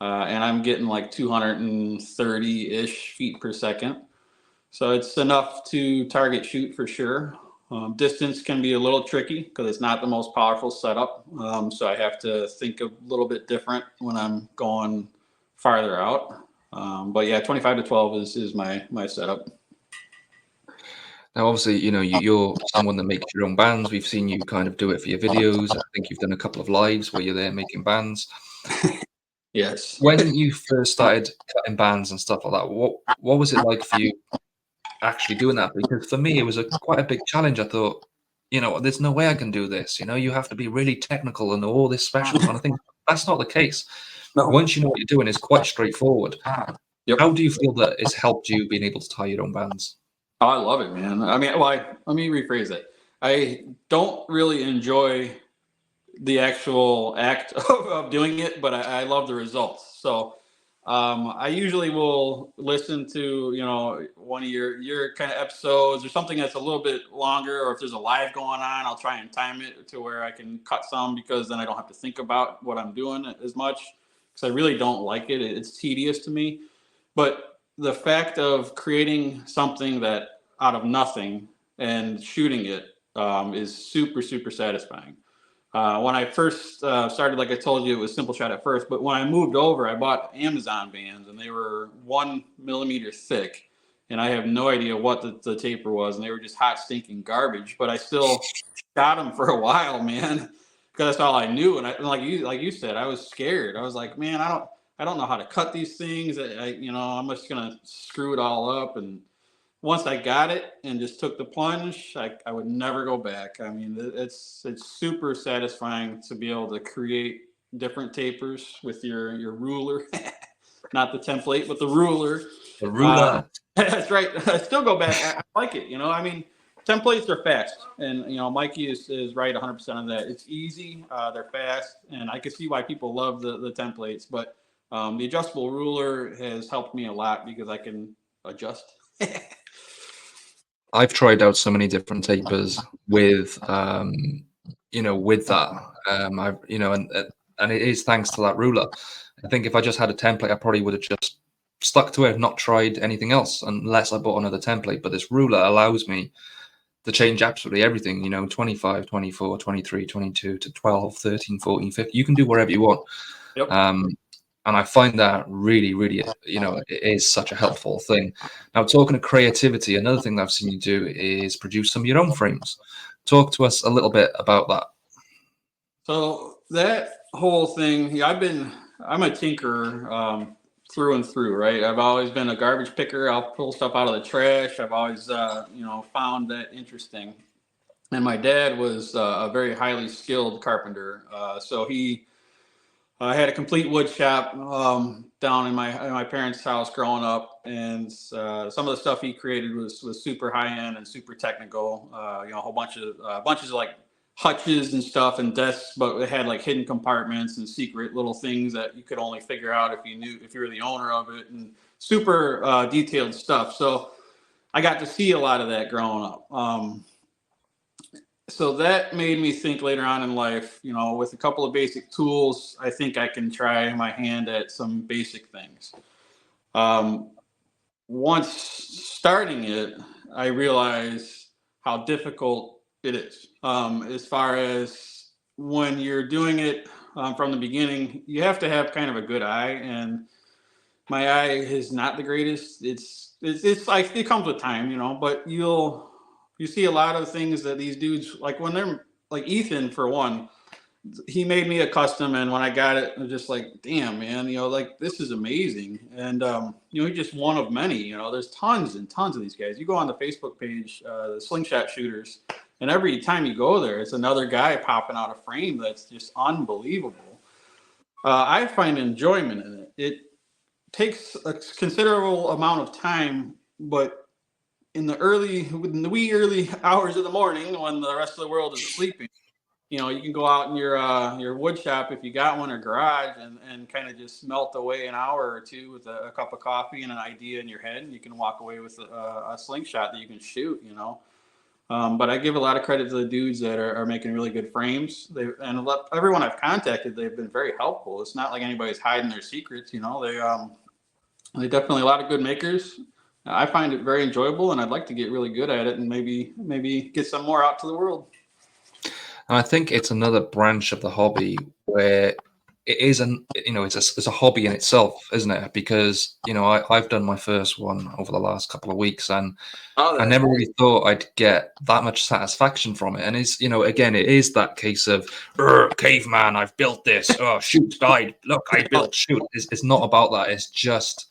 And I'm getting like 230-ish feet per second. So it's enough to target shoot for sure. Distance can be a little tricky because it's not the most powerful setup. So I have to think a little bit different when I'm going farther out. But yeah, 25-12 is my setup. Now, obviously, you know, you're someone that makes your own bands. We've seen you kind of do it for your videos. I think you've done a couple of lives where you're there making bands. Yes. When you first started cutting bands and stuff like that, what was it like for you actually doing that? Because for me, it was quite a big challenge. I thought, you know, there's no way I can do this. You know, you have to be really technical and know all this special. And I think that's not the case. No. Once you know what you're doing, it's quite straightforward. Yep. How do you feel that it's helped you being able to tie your own bands? Oh, I love it, man. I mean, let me rephrase it. I don't really enjoy the actual act of doing it, but I love the results. So I usually will listen to, you know, one of your kind of episodes or something that's a little bit longer, or if there's a live going on, I'll try and time it to where I can cut some, because then I don't have to think about what I'm doing as much, because I really don't like it. It's tedious to me. But the fact of creating something that out of nothing and shooting it is super, super satisfying. When I first started, like I told you, it was Simple Shot at first. But when I moved over, I bought Amazon bands, and they were 1 millimeter thick. And I have no idea what the taper was. And they were just hot, stinking garbage. But I still shot them for a while, man, because that's all I knew. And like you said, I was scared. I was like, man, I don't know how to cut these things. I'm just gonna screw it all up. And once I got it and just took the plunge, I would never go back. I mean, it's super satisfying to be able to create different tapers with your ruler, not the template, but the ruler. The ruler. That's right. I still go back. I like it. You know, I mean, templates are fast, and you know, Mikey is right 100% on that. It's easy. They're fast, and I can see why people love the templates. But the adjustable ruler has helped me a lot because I can adjust. I've tried out so many different tapers with, with that. And it is thanks to that ruler. I think if I just had a template, I probably would have just stuck to it, not tried anything else unless I bought another template. But this ruler allows me to change absolutely everything, 25, 24, 23, 22 to 12, 13, 14, 15. You can do wherever you want. Yep. And I find that really, really, it is such a helpful thing. Now, talking of creativity, another thing that I've seen you do is produce some of your own frames. Talk to us a little bit about that. So that whole thing, I'm a tinkerer through and through, right? I've always been a garbage picker. I'll pull stuff out of the trash. I've always, found that interesting. And my dad was a very highly skilled carpenter. So he had a complete wood shop down in my parents' house growing up, and some of the stuff he created was super high end and super technical. A whole bunches of like hutches and stuff and desks, but it had like hidden compartments and secret little things that you could only figure out if you were the owner of it, and super detailed stuff. So I got to see a lot of that growing up. So that made me think later on in life, with a couple of basic tools, I think I can try my hand at some basic things. Once starting it, I realized how difficult it is. As far as when you're doing it from the beginning, you have to have kind of a good eye, and my eye is not the greatest. It's like it comes with time, but you see a lot of things that these dudes, like when they're like Ethan, for one, he made me a custom, and when I got it, I'm just like, damn, man, like this is amazing. And he's just one of many. There's tons and tons of these guys. You go on the Facebook page, the Slingshot shooters, and every time you go there, it's another guy popping out a frame that's just unbelievable. I find enjoyment in it. It takes a considerable amount of time, but in the wee early hours of the morning when the rest of the world is sleeping, you can go out in your wood shop, if you got one, or garage, and kind of just melt away an hour or two with a cup of coffee and an idea in your head, and you can walk away with a slingshot that you can shoot. But I give a lot of credit to the dudes that are making really good frames. Everyone I've contacted, they've been very helpful. It's not like anybody's hiding their secrets. They definitely a lot of good makers. I find it very enjoyable, and I'd like to get really good at it, and maybe get some more out to the world. And I think it's another branch of the hobby where it is it's a hobby in itself, isn't it? Because I've done my first one over the last couple of weeks, and I never really thought I'd get that much satisfaction from it. And again, it is that case of caveman, I've built this. Oh, shoot, died. Look, I built shoot. It's not about that. It's just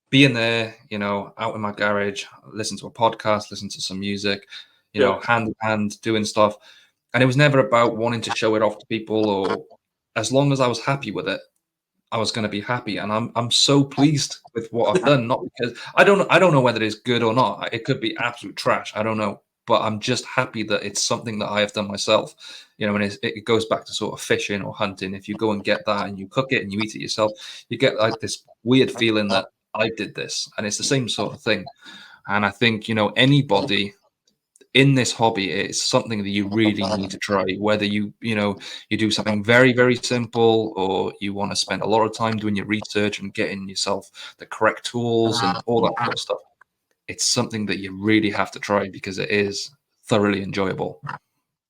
being there, out in my garage, listen to a podcast, listen to some music, hand in hand, doing stuff. And it was never about wanting to show it off to people, or as long as I was happy with it, I was going to be happy. And I'm so pleased with what I've done. Not because I don't know whether it's good or not. It could be absolute trash. I don't know. But I'm just happy that it's something that I have done myself. And it goes back to sort of fishing or hunting. If you go and get that and you cook it and you eat it yourself, you get like this weird feeling that I did this. And it's the same sort of thing. And I think, anybody in this hobby, it's something that you really need to try, whether you do something very, very simple, or you want to spend a lot of time doing your research and getting yourself the correct tools and all that sort of stuff. It's something that you really have to try because it is thoroughly enjoyable.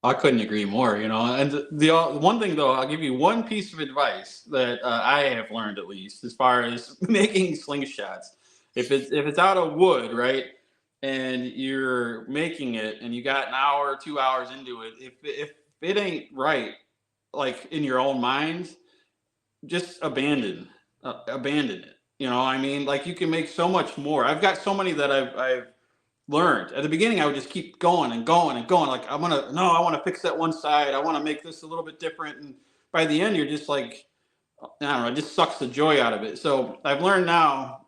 I couldn't agree more, and the one thing though, I'll give you one piece of advice that I have learned, at least as far as making slingshots. If it's out of wood, right, and you're making it and you got an hour or 2 hours into it, if it ain't right, like in your own mind, just abandon it. Like you can make so much more. I've got so many that I've learned. At the beginning, I would just keep going and going and going. Like I want to fix that one side. I want to make this a little bit different. And by the end, you're just like, I don't know, it just sucks the joy out of it. So I've learned now,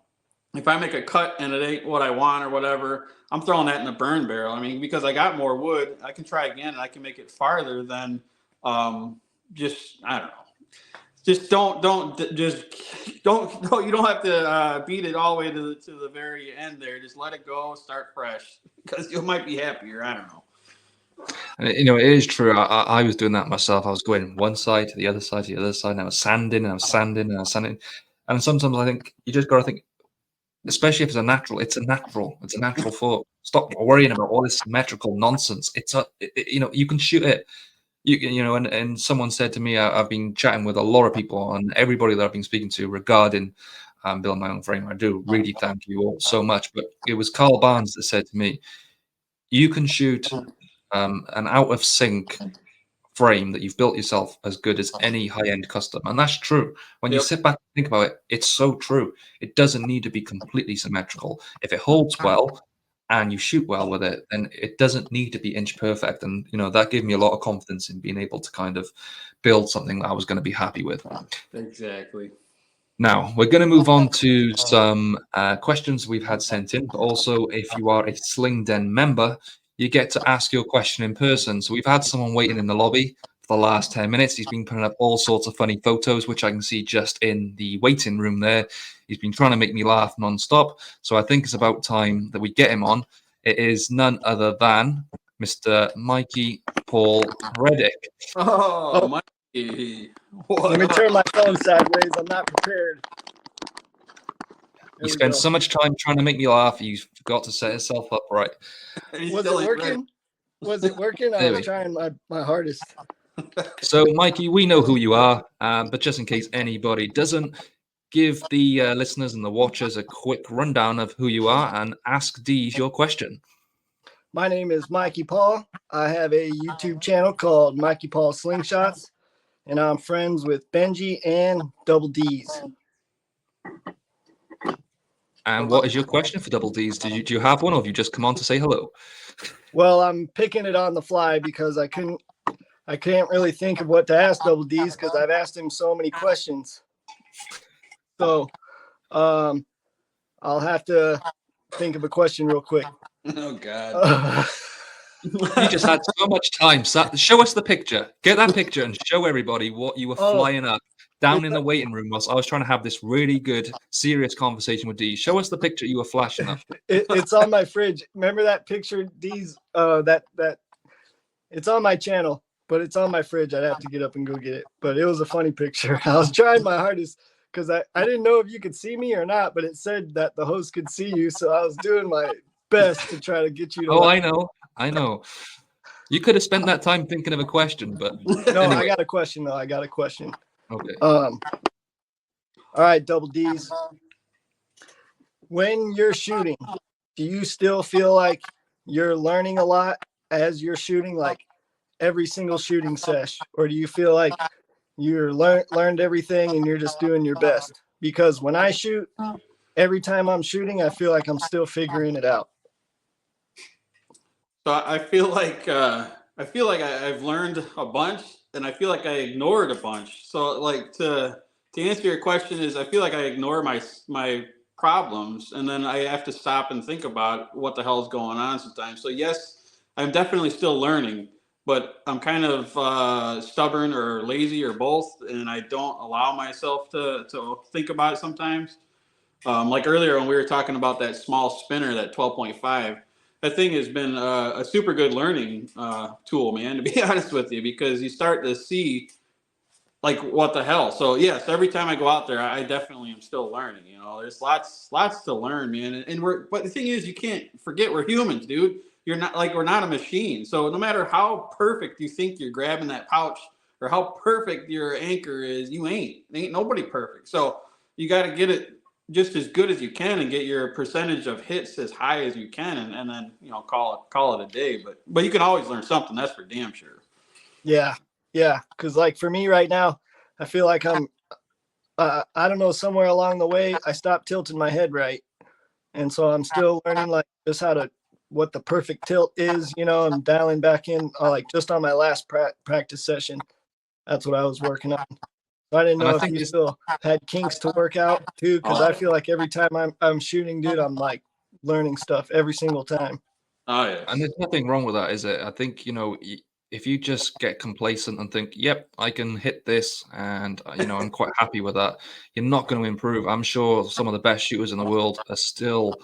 if I make a cut and it ain't what I want or whatever, I'm throwing that in the burn barrel. Because I got more wood, I can try again and I can make it farther than just, I don't know. Just don't you don't have to beat it all the way to the very end there. Just let it go, start fresh, because you might be happier. I don't know. And it is true. I was doing that myself. I was going one side to the other side to the other side, and I was sanding and I was sanding and I was sanding. And sometimes I think you just got to think, especially if it's a natural thought. Stop worrying about all this symmetrical nonsense. You can shoot it. And someone said to me, I've been chatting with a lot of people and everybody that I've been speaking to regarding building my own frame. I do really thank you all so much. But it was Carl Barnes that said to me, you can shoot an out of sync frame that you've built yourself as good as any high-end custom. And that's true. When you sit back and think about it, it's so true. It doesn't need to be completely symmetrical. If it holds well and you shoot well with it, then it doesn't need to be inch perfect. And, that gave me a lot of confidence in being able to kind of build something that I was going to be happy with. Exactly. Now, we're going to move on to some questions we've had sent in, but also if you are a Sling Den member, you get to ask your question in person. So we've had someone waiting in the lobby for the last 10 minutes. He's been putting up all sorts of funny photos, which I can see just in the waiting room there. He's been trying to make me laugh nonstop. So I think it's about time that we get him on. It is none other than Mr. Mikey Paul Reddick. Oh, Mikey. Let me turn my phone sideways. I'm not prepared. You spent so much time trying to make me laugh, you forgot to set yourself up right. Was it working? Was it working? I was trying my hardest. So, Mikey, we know who you are, but just in case anybody doesn't, give the listeners and the watchers a quick rundown of who you are and ask Deez your question. My name is Mikey Paul. I have a YouTube channel called Mikey Paul Slingshots, and I'm friends with Benji and Double Deez. And what is your question for Double Deez? Do you have one, or have you just come on to say hello? Well, I'm picking it on the fly because I can't really think of what to ask Double Deez because I've asked him so many questions. So, I'll have to think of a question real quick. Oh God. You just had so much time. Show us the picture. Get that picture and show everybody what you were flying up down in the waiting room whilst I was trying to have this really good, serious conversation with Deez. Show us the picture you were flashing up. It's on my fridge. Remember that picture, Deez? That it's on my channel, but it's on my fridge. I'd have to get up and go get it. But it was a funny picture. I was trying my hardest because I didn't know if you could see me or not, but it said that the host could see you, so I was doing my best to try to get you to. I know. You could have spent that time thinking of a question, but no, anyway. I got a question though. I got a question. Okay. All right, Double Deez. When you're shooting, do you still feel like you're learning a lot as you're shooting, like every single shooting sesh, or do you feel like you're learned everything and you're just doing your best? Because when I shoot, every time I'm shooting, I feel like I'm still figuring it out. So I feel like I've learned a bunch, and I feel like I ignored a bunch. So like to answer your question is, I feel like I ignore my problems, and then I have to stop and think about what the hell is going on sometimes. So yes, I'm definitely still learning, but I'm kind of stubborn or lazy or both, and I don't allow myself to think about it sometimes. Like earlier when we were talking about that small spinner, that 12.5. That thing has been a super good learning tool, man, to be honest with you, because you start to see like what the hell. So yes, every time I go out there, I definitely am still learning. There's lots to learn, man. But the thing is, you can't forget we're humans, dude. We're not a machine. So no matter how perfect you think you're grabbing that pouch or how perfect your anchor is, ain't nobody perfect. So you got to get it just as good as you can and get your percentage of hits as high as you can, and then call it a day. But you can always learn something. That's for damn sure. Yeah. Because like for me right now, I feel like I'm I don't know, somewhere along the way I stopped tilting my head right, and so I'm still learning like just what the perfect tilt is. I'm dialing back in like just on my last practice session. That's what I was working on. I didn't know if you still had kinks to work out too, because I feel like every time I'm shooting, dude, I'm like learning stuff every single time. Oh yeah, and there's nothing wrong with that, is it? I think if you just get complacent and think, "Yep, I can hit this," and I'm quite happy with that, you're not going to improve. I'm sure some of the best shooters in the world are still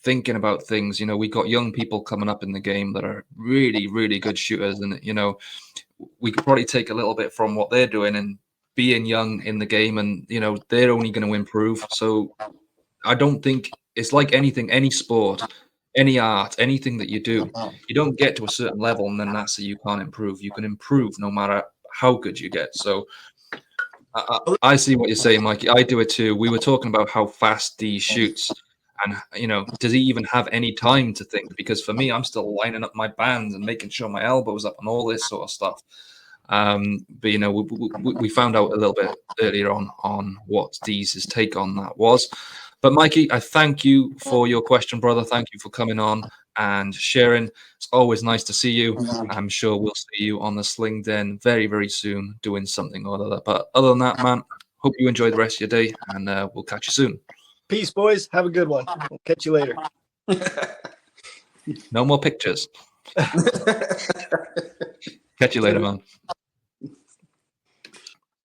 thinking about things. We got young people coming up in the game that are really, really good shooters, and we could probably take a little bit from what they're doing and being young in the game, and they're only going to improve. So I don't think it's like anything, any sport, any art, anything that you do. You don't get to a certain level and then that's it, you can't improve. You can improve no matter how good you get. So I see what you're saying, Mikey. I do it too. We were talking about how fast Deez shoots, and does he even have any time to think? Because for me, I'm still lining up my bands and making sure my elbow's up and all this sort of stuff. But you know, we found out a little bit earlier on what Deez's take on that was. But Mikey, I thank you for your question, brother. Thank you for coming on and sharing. It's always nice to see you. I'm sure we'll see you on the Sling Den very, very soon, doing something or other. But other than that, man, hope you enjoy the rest of your day, and we'll catch you soon. Peace, boys. Have a good one. We'll catch you later. No more pictures. Catch you later, man.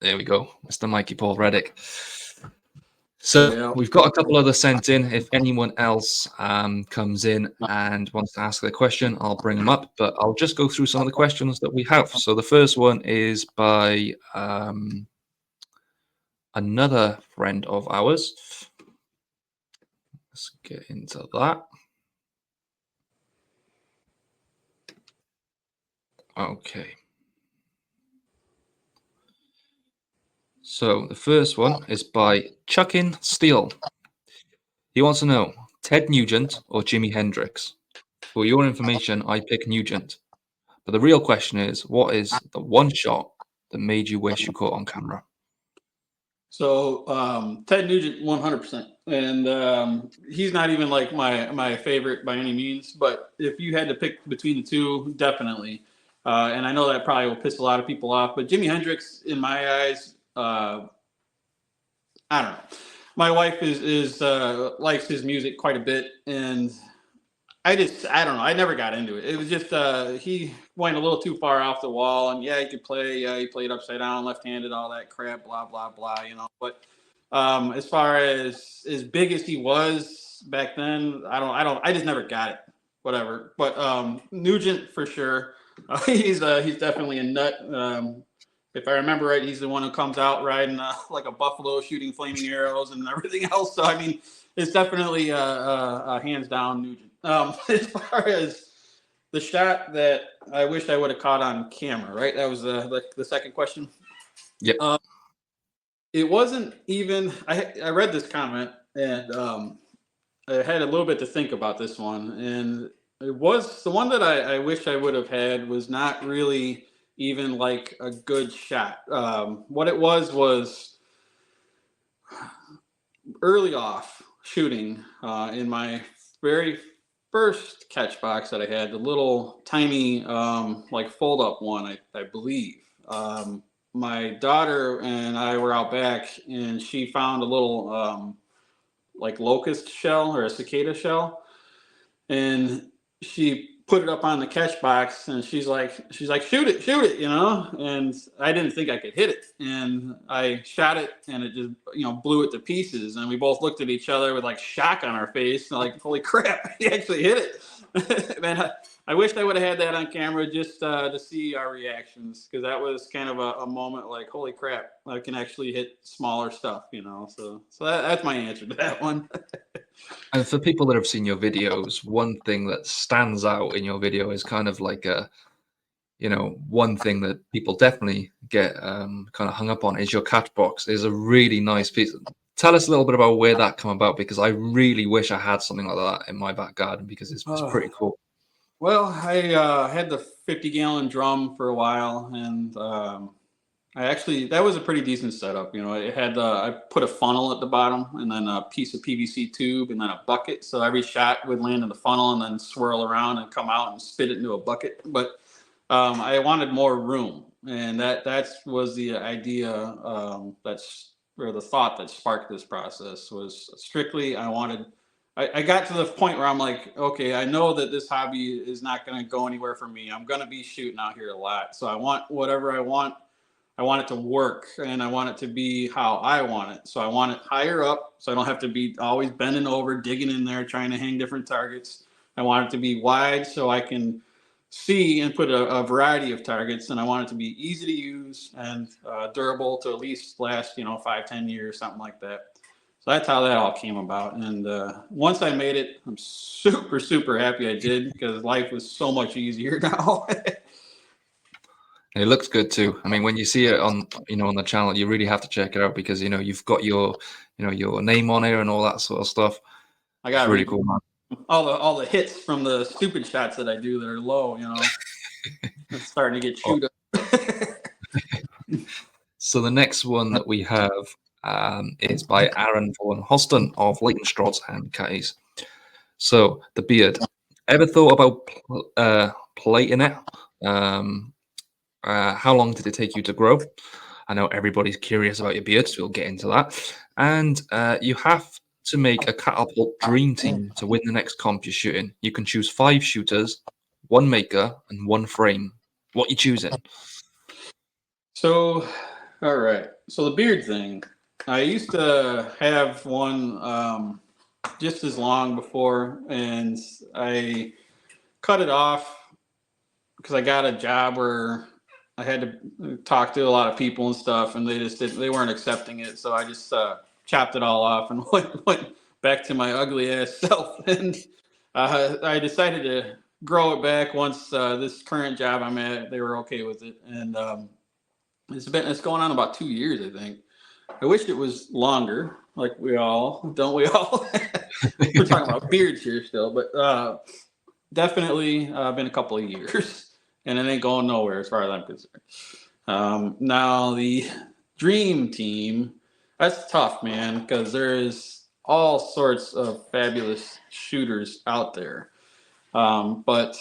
There we go, Mr. Mikey Paul Reddick. So we've got a couple others sent in. If anyone else comes in and wants to ask their question, I'll bring them up. But I'll just go through some of the questions that we have. So the first one is by another friend of ours. Let's get into that. Okay. So the first one is by Chuckin Steele. He wants to know, Ted Nugent or Jimi Hendrix? For your information, I pick Nugent. But the real question is, what is the one shot that made you wish you caught on camera? So Ted Nugent, 100%, and he's not even like my favorite by any means. But if you had to pick between the two, definitely. And I know that probably will piss a lot of people off, but Jimi Hendrix, in my eyes, I don't know. My wife is likes his music quite a bit, and I don't know. I never got into it. It was just he went a little too far off the wall, and yeah, he could play. Yeah, he played upside down, left-handed, all that crap, blah blah blah. You know, but as far as big as he was back then, I just never got it. Whatever. But Nugent for sure. He's definitely a nut. If I remember right, he's the one who comes out riding like a buffalo, shooting flaming arrows and everything else. So I mean, it's definitely hands down Nugent. As far as the shot that I wish I would have caught on camera, right? That was the second question. Yep. It wasn't even. I read this comment and I had a little bit to think about this one, and it was the one that I wish I would have had was not really even like a good shot. What it was early off shooting in my very first catch box that I had, the little tiny like fold up one, I believe. My daughter and I were out back, and she found a little like locust shell or a cicada shell, and she put it up on the catch box, and she's like, shoot it, you know. And I didn't think I could hit it, and I shot it, and it just, you know, blew it to pieces. And we both looked at each other with like shock on our face, and like, holy crap, he actually hit it. Man, I wish I would have had that on camera just to see our reactions, because that was kind of a moment like, holy crap, I can actually hit smaller stuff, you know. So that's my answer to that one. And for people that have seen your videos, one thing that stands out in your video is kind of like a, you know, one thing that people definitely get kind of hung up on is your catch box. Is a really nice piece. Tell us a little bit about where that came about, because I really wish I had something like that in my back garden, because it's pretty cool. Well, I had the 50-gallon drum for a while, and that was a pretty decent setup. You know, it had I put a funnel at the bottom, and then a piece of PVC tube, and then a bucket. So every shot would land in the funnel and then swirl around and come out and spit it into a bucket. But I wanted more room, and that was the idea. Or the thought that sparked this process was strictly I got to the point where I'm like, okay, I know that this hobby is not going to go anywhere for me. I'm going to be shooting out here a lot. So I want whatever I want. I want it to work, and I want it to be how I want it. So I want it higher up, so I don't have to be always bending over, digging in there, trying to hang different targets. I want it to be wide so I can see and put a variety of targets. And I want it to be easy to use and durable to at least last, 5-10 years, something like that. So that's how that all came about. And once I made it, I'm super, super happy I did, because life was so much easier now. It looks good too. I mean, when you see it on the channel, you really have to check it out, because you've got your name on it and all that sort of stuff. I got really cool, man. All the hits from the stupid shots that I do that are low, it's starting to get chewed up. So the next one that we have is by Aaron Vaughan Hoston of Leighton and Case. So the beard. Ever thought about plating it? How long did it take you to grow? I know everybody's curious about your beard, so we'll get into that. And you have to make a catapult dream team to win the next comp you're shooting. You can choose 5 shooters, 1 maker, and 1 frame. What you choosing? So, all right. So the beard thing, I used to have one just as long before, and I cut it off because I got a job where I had to talk to a lot of people and stuff, and they weren't accepting it. So I just chopped it all off and went back to my ugly ass self. And I decided to grow it back once this current job I'm at, they were okay with it. And it's going on about 2 years, I think. I wish it was longer, like we all don't. We're talking about beards here still, but definitely been a couple of years, and it ain't going nowhere as far as I'm concerned. Now the dream team, that's tough, man, because there is all sorts of fabulous shooters out there. But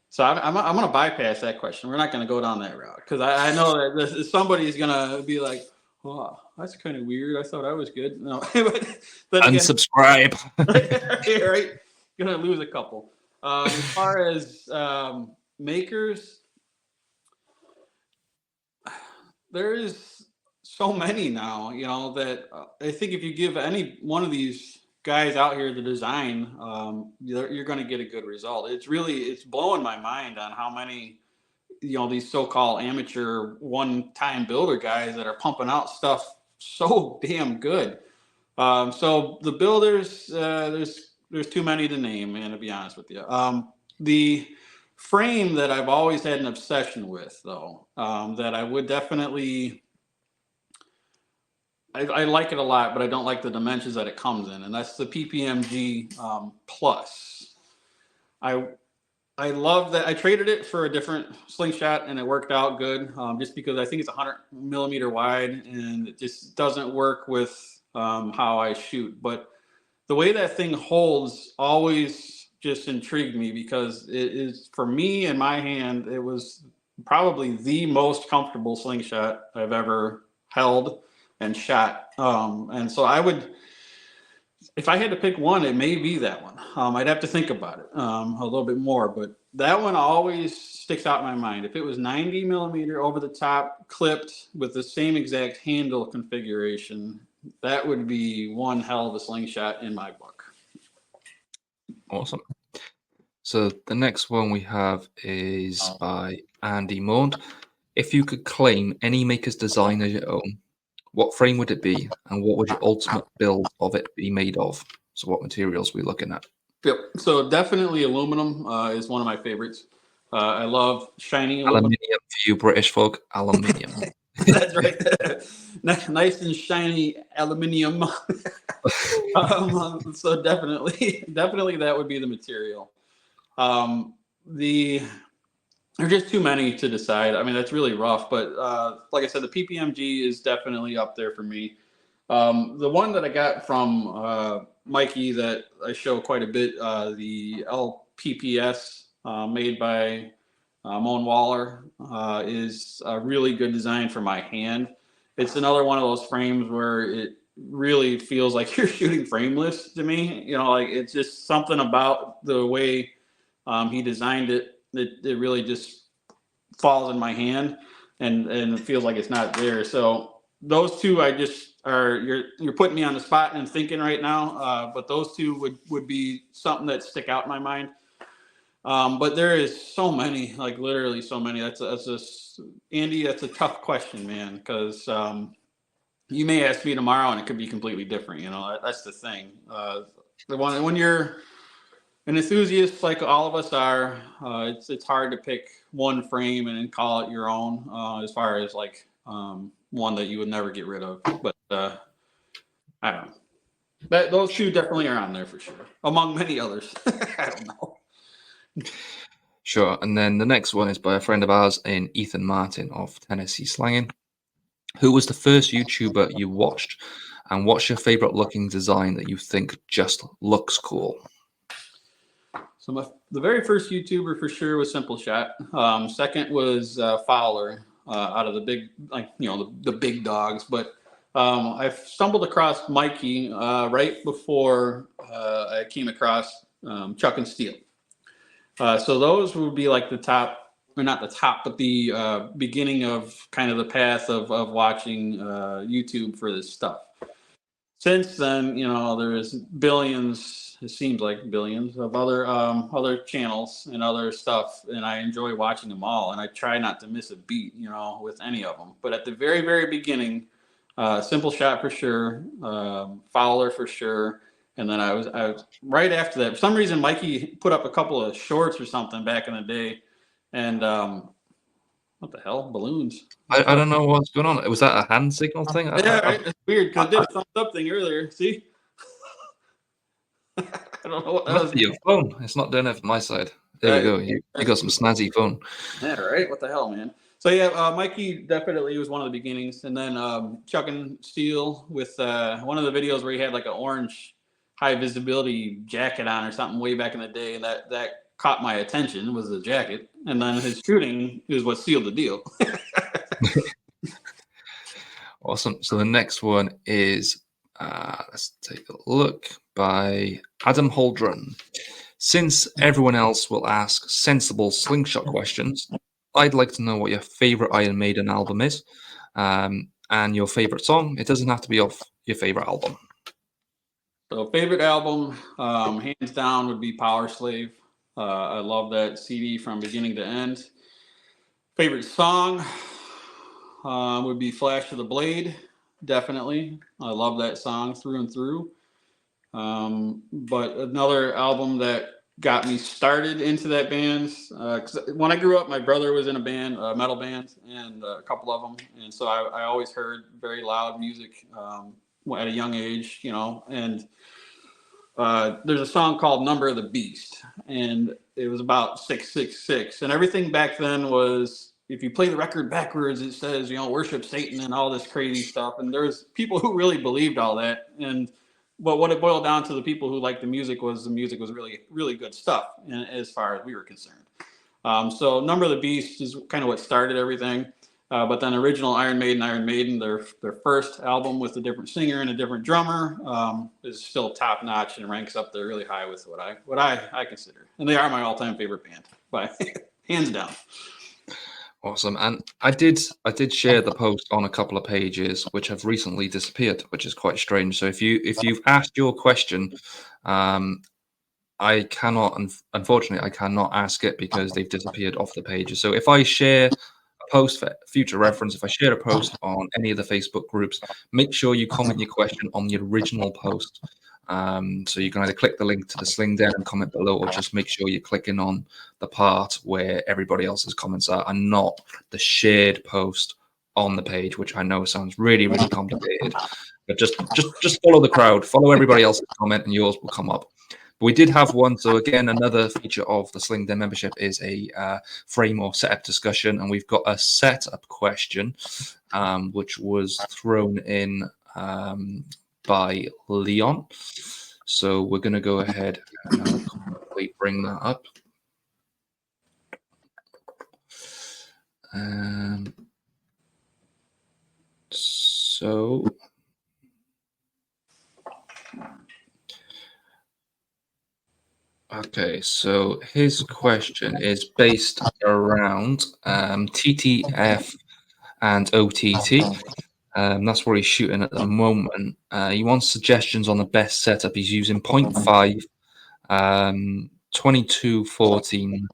so I'm going to bypass that question. We're not going to go down that route because I know that somebody's going to be like, oh, that's kind of weird. I thought I was good. No, but then again, Unsubscribe. right? Going to lose a couple. As far as makers, there is so many now, that I think if you give any one of these guys out here the design, you're going to get a good result. It's blowing my mind on how many, these so-called amateur one-time builder guys that are pumping out stuff so damn good. So the builders, there's too many to name, man, to be honest with you. The frame that I've always had an obsession with, though, that I would definitely, I like it a lot, but I don't like the dimensions that it comes in, and that's the PPMG Plus. I love that. I traded it for a different slingshot, and it worked out good, just because I think it's 100 millimeter wide, and it just doesn't work with how I shoot. But the way that thing holds always just intrigued me because it is, for me in my hand, it was probably the most comfortable slingshot I've ever held and shot. And so I would, if I had to pick one, it may be that one. I'd have to think about it a little bit more, but that one always sticks out in my mind. If it was 90 millimeter over the top, clipped with the same exact handle configuration, that would be one hell of a slingshot in my book. Awesome. So the next one we have is by Andy Mond. If you could claim any maker's design as your own, what frame would it be, and what would your ultimate build of it be made of? So what materials are we looking at? Yep. So definitely aluminum is one of my favorites. I love shiny aluminum. Aluminium for you British folk. Aluminium. That's right. Nice and shiny aluminium. So definitely that would be the material. There's just too many to decide. I mean, that's really rough, but like I said, the PPMG is definitely up there for me. The one that I got from Mikey that I show quite a bit, the LPPS made by Moen Waller, is a really good design for my hand. It's another one of those frames where it really feels like you're shooting frameless to me. Like it's just something about the way he designed it. It really just falls in my hand and it feels like it's not there. So those two, I just are, you're putting me on the spot and thinking right now. But those two would be something that stick out in my mind. But there is so many, like literally so many. Andy, that's a tough question, man, because you may ask me tomorrow and it could be completely different. That's the thing. When you're an enthusiast like all of us are, it's hard to pick one frame and then call it your own, as far as like one that you would never get rid of. But I don't know. But those two definitely are on there for sure, among many others. I don't know. Sure. And then the next one is by a friend of ours in Ethan Martin of Tennessee Slanging. Who was the first YouTuber you watched, and what's your favorite looking design that you think just looks cool? So the very first YouTuber for sure was Slingshot. Second was Fowler, out of the big, like, you know, the big dogs. But I stumbled across Mikey right before I came across Chuck and Steel. So those would be like the top, or not the top, but the beginning of kind of the path of watching YouTube for this stuff. Since then, you know, there's billions, it seems like billions of other channels and other stuff, and I enjoy watching them all, and I try not to miss a beat, you know, with any of them. But at the very, very beginning, Slingshot for sure, Fowler for sure, and then I was right after that. For some reason, Mikey put up a couple of shorts or something back in the day, and what the hell, balloons. I don't know what's going on. Was that a hand signal thing? Yeah, right. It's weird because I did a thumbs up thing earlier. See, I don't know what that Must was. be your phone. It's not doing it from my side. There we go. You got some snazzy phone. Yeah, right. What the hell, man? So yeah, Mikey definitely was one of the beginnings, and then Chuck and Steel with one of the videos where he had like an orange high visibility jacket on or something way back in the day, and that caught my attention was the jacket, and then his shooting is what sealed the deal. Awesome. So the next one is, let's take a look, by Adam Holdren. Since everyone else will ask sensible slingshot questions, I'd like to know what your favorite Iron Maiden album is, and your favorite song. It doesn't have to be off your favorite album. So favorite album, hands down, would be Power Slave. I love that CD from beginning to end. Favorite song would be Flash of the Blade, definitely. I love that song through and through. But another album that got me started into that band, because when I grew up, my brother was in a band, a metal band, and a couple of them. And so I always heard very loud music at a young age, you know, and there's a song called Number of the Beast, and it was about 666, and everything back then was, if you play the record backwards, it says, you know, worship Satan and all this crazy stuff, and there's people who really believed all that, and but what it boiled down to, the people who liked the music was really, really good stuff, and as far as we were concerned. So Number of the Beast is kind of what started everything. But then original Iron Maiden, their first album with a different singer and a different drummer, is still top notch and ranks up there really high with what I consider. And they are my all-time favorite band, by hands down. Awesome. And I did share the post on a couple of pages which have recently disappeared, which is quite strange. So if you've asked your question, I cannot, unfortunately, I cannot ask it because they've disappeared off the pages. So if I share a post for future reference, if I share a post on any of the Facebook groups, make sure you comment your question on the original post. So you can either click the link to the Sling Den and comment below, or just make sure you're clicking on the part where everybody else's comments are, and not the shared post on the page, which I know sounds really, really complicated. But just follow the crowd, follow everybody else's comment, and yours will come up. But we did have one. So again, another feature of the Sling Den membership is a frame or setup discussion, and we've got a setup question, which was thrown in by Leon. So we're going to go ahead and quickly bring that up. Okay, so his question is based around TTF and OTT. That's where he's shooting at the moment. He wants suggestions on the best setup. He's using 0.5, 2214,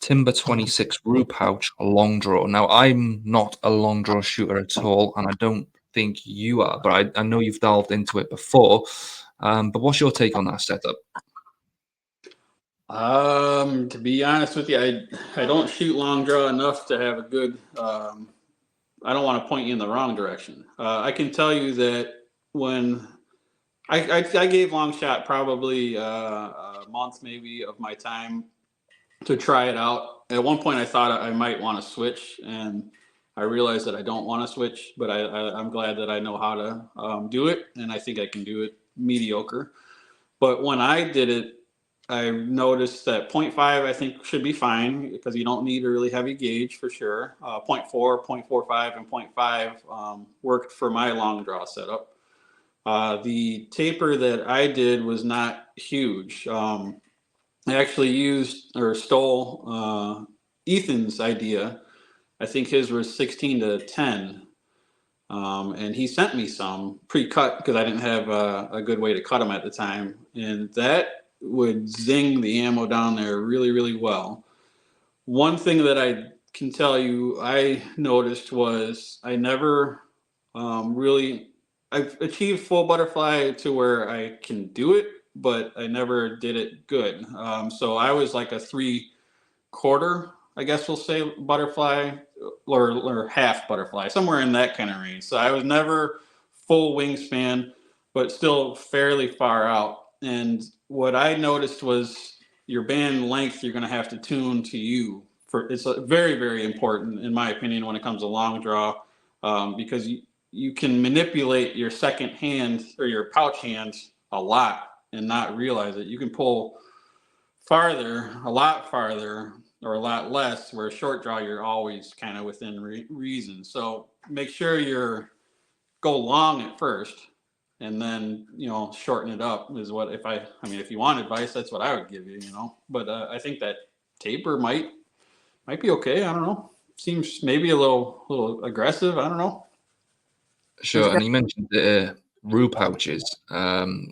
Timber 26 Rue Pouch, a long draw. Now, I'm not a long draw shooter at all, and I don't think you are, but I know you've delved into it before. But what's your take on that setup? To be honest with you, I don't shoot long draw enough to have a good. I don't want to point you in the wrong direction. I can tell you that when I gave long shot probably a month maybe of my time to try it out. At one point, I thought I might want to switch, and I realized that I don't want to switch. But I'm glad that I know how to do it, and I think I can do it mediocre. But when I did it, I noticed that 0.5 I think should be fine because you don't need a really heavy gauge for sure. 0.4, 0.45, and 0.5 worked for my long draw setup. The taper that I did was not huge. I actually used or stole Ethan's idea. I think his was 16 to 10. And he sent me some pre-cut because I didn't have a good way to cut them at the time. And that would zing the ammo down there really, really well. One thing that I can tell you I noticed was I never I've achieved full butterfly to where I can do it, but I never did it good. So I was like a 3/4, I guess we'll say, butterfly or half butterfly, somewhere in that kind of range. So I was never full wingspan, but still fairly far out. And what I noticed was your band length you're going to have to tune to you. It's very, very important, in my opinion, when it comes to long draw, because you can manipulate your second hand or your pouch hand a lot and not realize it. You can pull farther, a lot farther, or a lot less, where short draw you're always kind of within reason. So make sure you're go long at first, and then shorten it up is what if you want advice, that's what I would give you. But I think that taper might be okay. I don't know. Seems maybe a little aggressive. I don't know. Sure. And you mentioned the Roo pouches,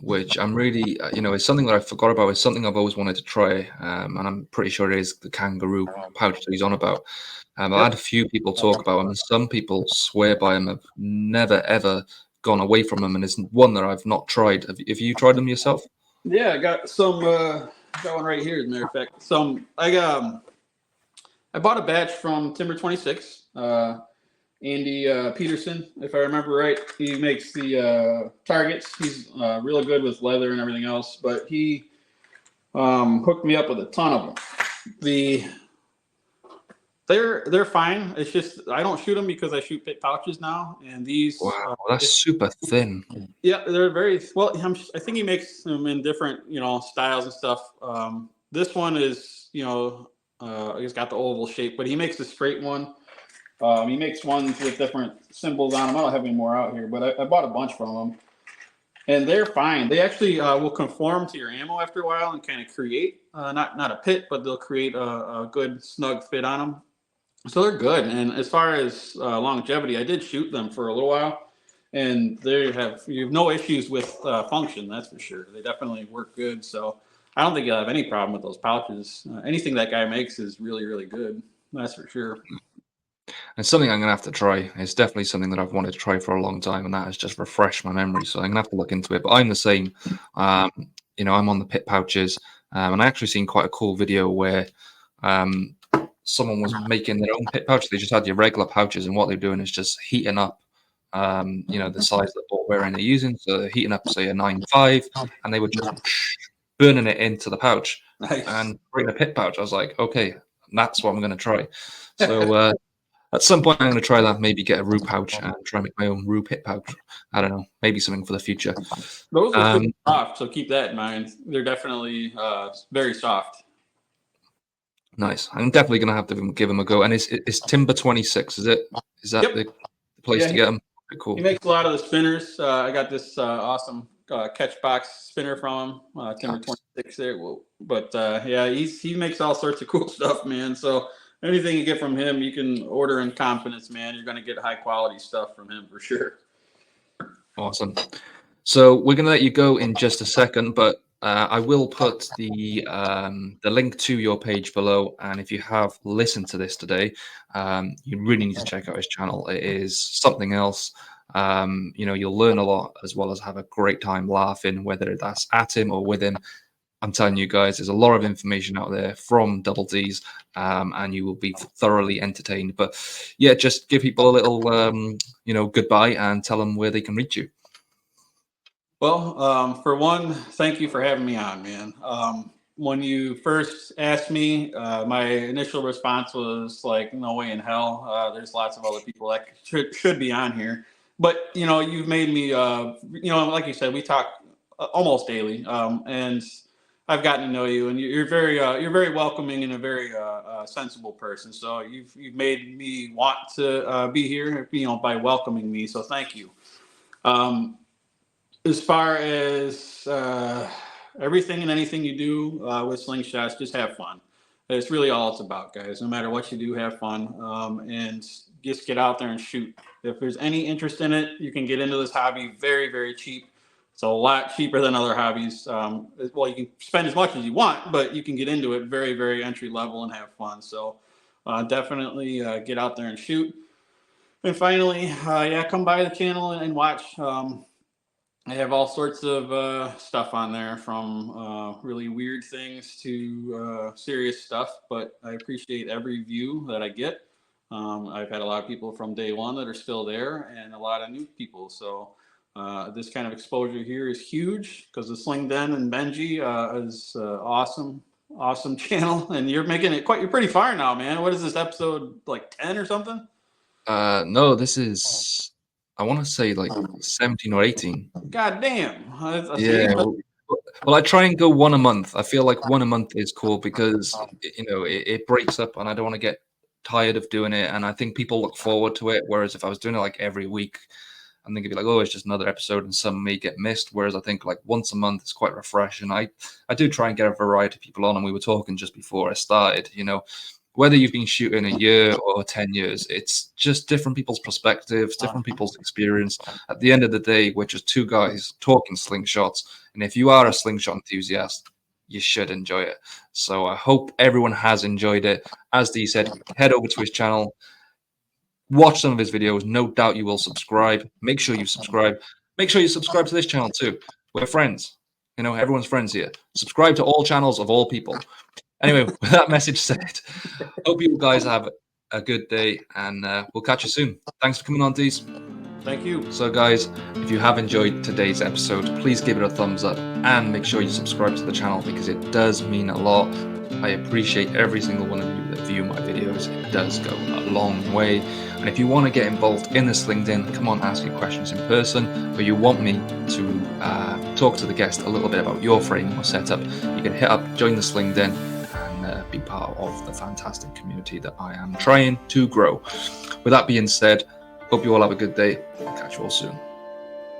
which I'm really, it's something that I forgot about. It's something I've always wanted to try, and I'm pretty sure it is the kangaroo pouch that he's on about. I've had a few people talk about them, and some people swear by them. Have never ever gone away from them, and it's one that I've not tried. Have you tried them yourself? Yeah, I got some. Got one right here. As a matter of fact, I bought a batch from Timber 26. Andy Peterson, if I remember right. He makes the targets. He's really good with leather and everything else, but he hooked me up with a ton of them. They're fine. It's just I don't shoot them because I shoot pit pouches now, and these. Wow, that's super thin. Yeah, they're very well. I think he makes them in different styles and stuff. This one is it's got the oval shape, but he makes a straight one. He makes ones with different symbols on them. I don't have any more out here, but I bought a bunch from him, and they're fine. They actually will conform to your ammo after a while and kind of create not a pit, but they'll create a good snug fit on them. So they're good. And as far as longevity, I did shoot them for a little while, and you have no issues with function. That's for sure. They definitely work good. So I don't think you'll have any problem with those pouches. Anything that guy makes is really, really good. That's for sure. It's something I'm going to have to try. It's definitely something that I've wanted to try for a long time, and that has just refreshed my memory. So I'm going to have to look into it. But I'm the same. I'm on the pit pouches, and I actually seen quite a cool video where someone was making their own pit pouch. They just had your regular pouches, and what they're doing is just heating up, the size that ball wearing they're using. So they're heating up, say, a 9.5, and they were just burning it into the pouch and creating a pit pouch. I was like, okay, that's what I'm going to try. So at some point, I'm going to try that. Maybe get a Roo pouch and try and make my own Roo pit pouch. I don't know. Maybe something for the future. Those are super soft, so keep that in mind. They're definitely very soft. Nice. I'm definitely going to have to give them a go. And it's Timber 26, is it? Is that the place to get them? Cool. He makes a lot of the spinners. I got this awesome catch box spinner from him, Timber 26 there. But he makes all sorts of cool stuff, man. So anything you get from him, you can order in confidence, man. You're going to get high quality stuff from him for sure. Awesome. So we're going to let you go in just a second, but I will put the link to your page below. And if you have listened to this today, you really need to check out his channel. It is something else. You'll learn a lot as well as have a great time laughing, whether that's at him or with him. I'm telling you guys, there's a lot of information out there from Double Deez, and you will be thoroughly entertained. But yeah, just give people a little, goodbye and tell them where they can reach you. Well, for one, thank you for having me on, man. when you first asked me, my initial response was like, no way in hell. There's lots of other people that should be on here. But, you know, you've made me, you know, like you said, we talk almost daily. And I've gotten to know you, and you're very welcoming and a very sensible person. So you've made me want to be here, you know, by welcoming me. So thank you. As far as everything and anything you do with Slingshots, just have fun. It's really all it's about, guys. No matter what you do, have fun, and just get out there and shoot. If there's any interest in it, you can get into this hobby very, very cheap. It's a lot cheaper than other hobbies. Well, you can spend as much as you want, but you can get into it very, very entry level and have fun. So definitely get out there and shoot. And finally, yeah, come by the channel and watch. I have all sorts of stuff on there, from really weird things to serious stuff, but I appreciate every view that I get. I've had a lot of people from day one that are still there, and a lot of new people. So this kind of exposure here is huge, because the Sling Den and Benji is awesome channel, and you're making it you're pretty far now, man. What is this, episode like 10 or something? No, this is, I want to say like 17 or 18. God damn. Yeah. Well, I try and go one a month. I feel like one a month is cool because, you know, it breaks up, and I don't want to get tired of doing it. And I think people look forward to it. Whereas if I was doing it like every week, I think it'd be like, oh, it's just another episode, and some may get missed. Whereas I think like once a month is quite refreshing. I do try and get a variety of people on, and we were talking just before I started, you know, whether you've been shooting a year or 10 years, it's just different people's perspectives, different people's experience. At the end of the day, we're just two guys talking slingshots. And if you are a slingshot enthusiast, you should enjoy it. So I hope everyone has enjoyed it. As Dee said, head over to his channel, watch some of his videos. No doubt you will subscribe. Make sure you subscribe. Make sure you subscribe to this channel too. We're friends. You know, everyone's friends here. Subscribe to all channels of all people. Anyway, with that message said, hope you guys have a good day, and we'll catch you soon. Thanks for coming on, Deez. Thank you. So, guys, if you have enjoyed today's episode, please give it a thumbs up and make sure you subscribe to the channel, because it does mean a lot. I appreciate every single one of you that view my videos. It does go a long way. And if you want to get involved in the Sling Den, come on, ask your questions in person, or you want me to talk to the guest a little bit about your frame or setup, you can hit up Join the Sling Den and be part of the fantastic community that I am trying to grow. With that being said, hope you all have a good day. I'll catch you all soon.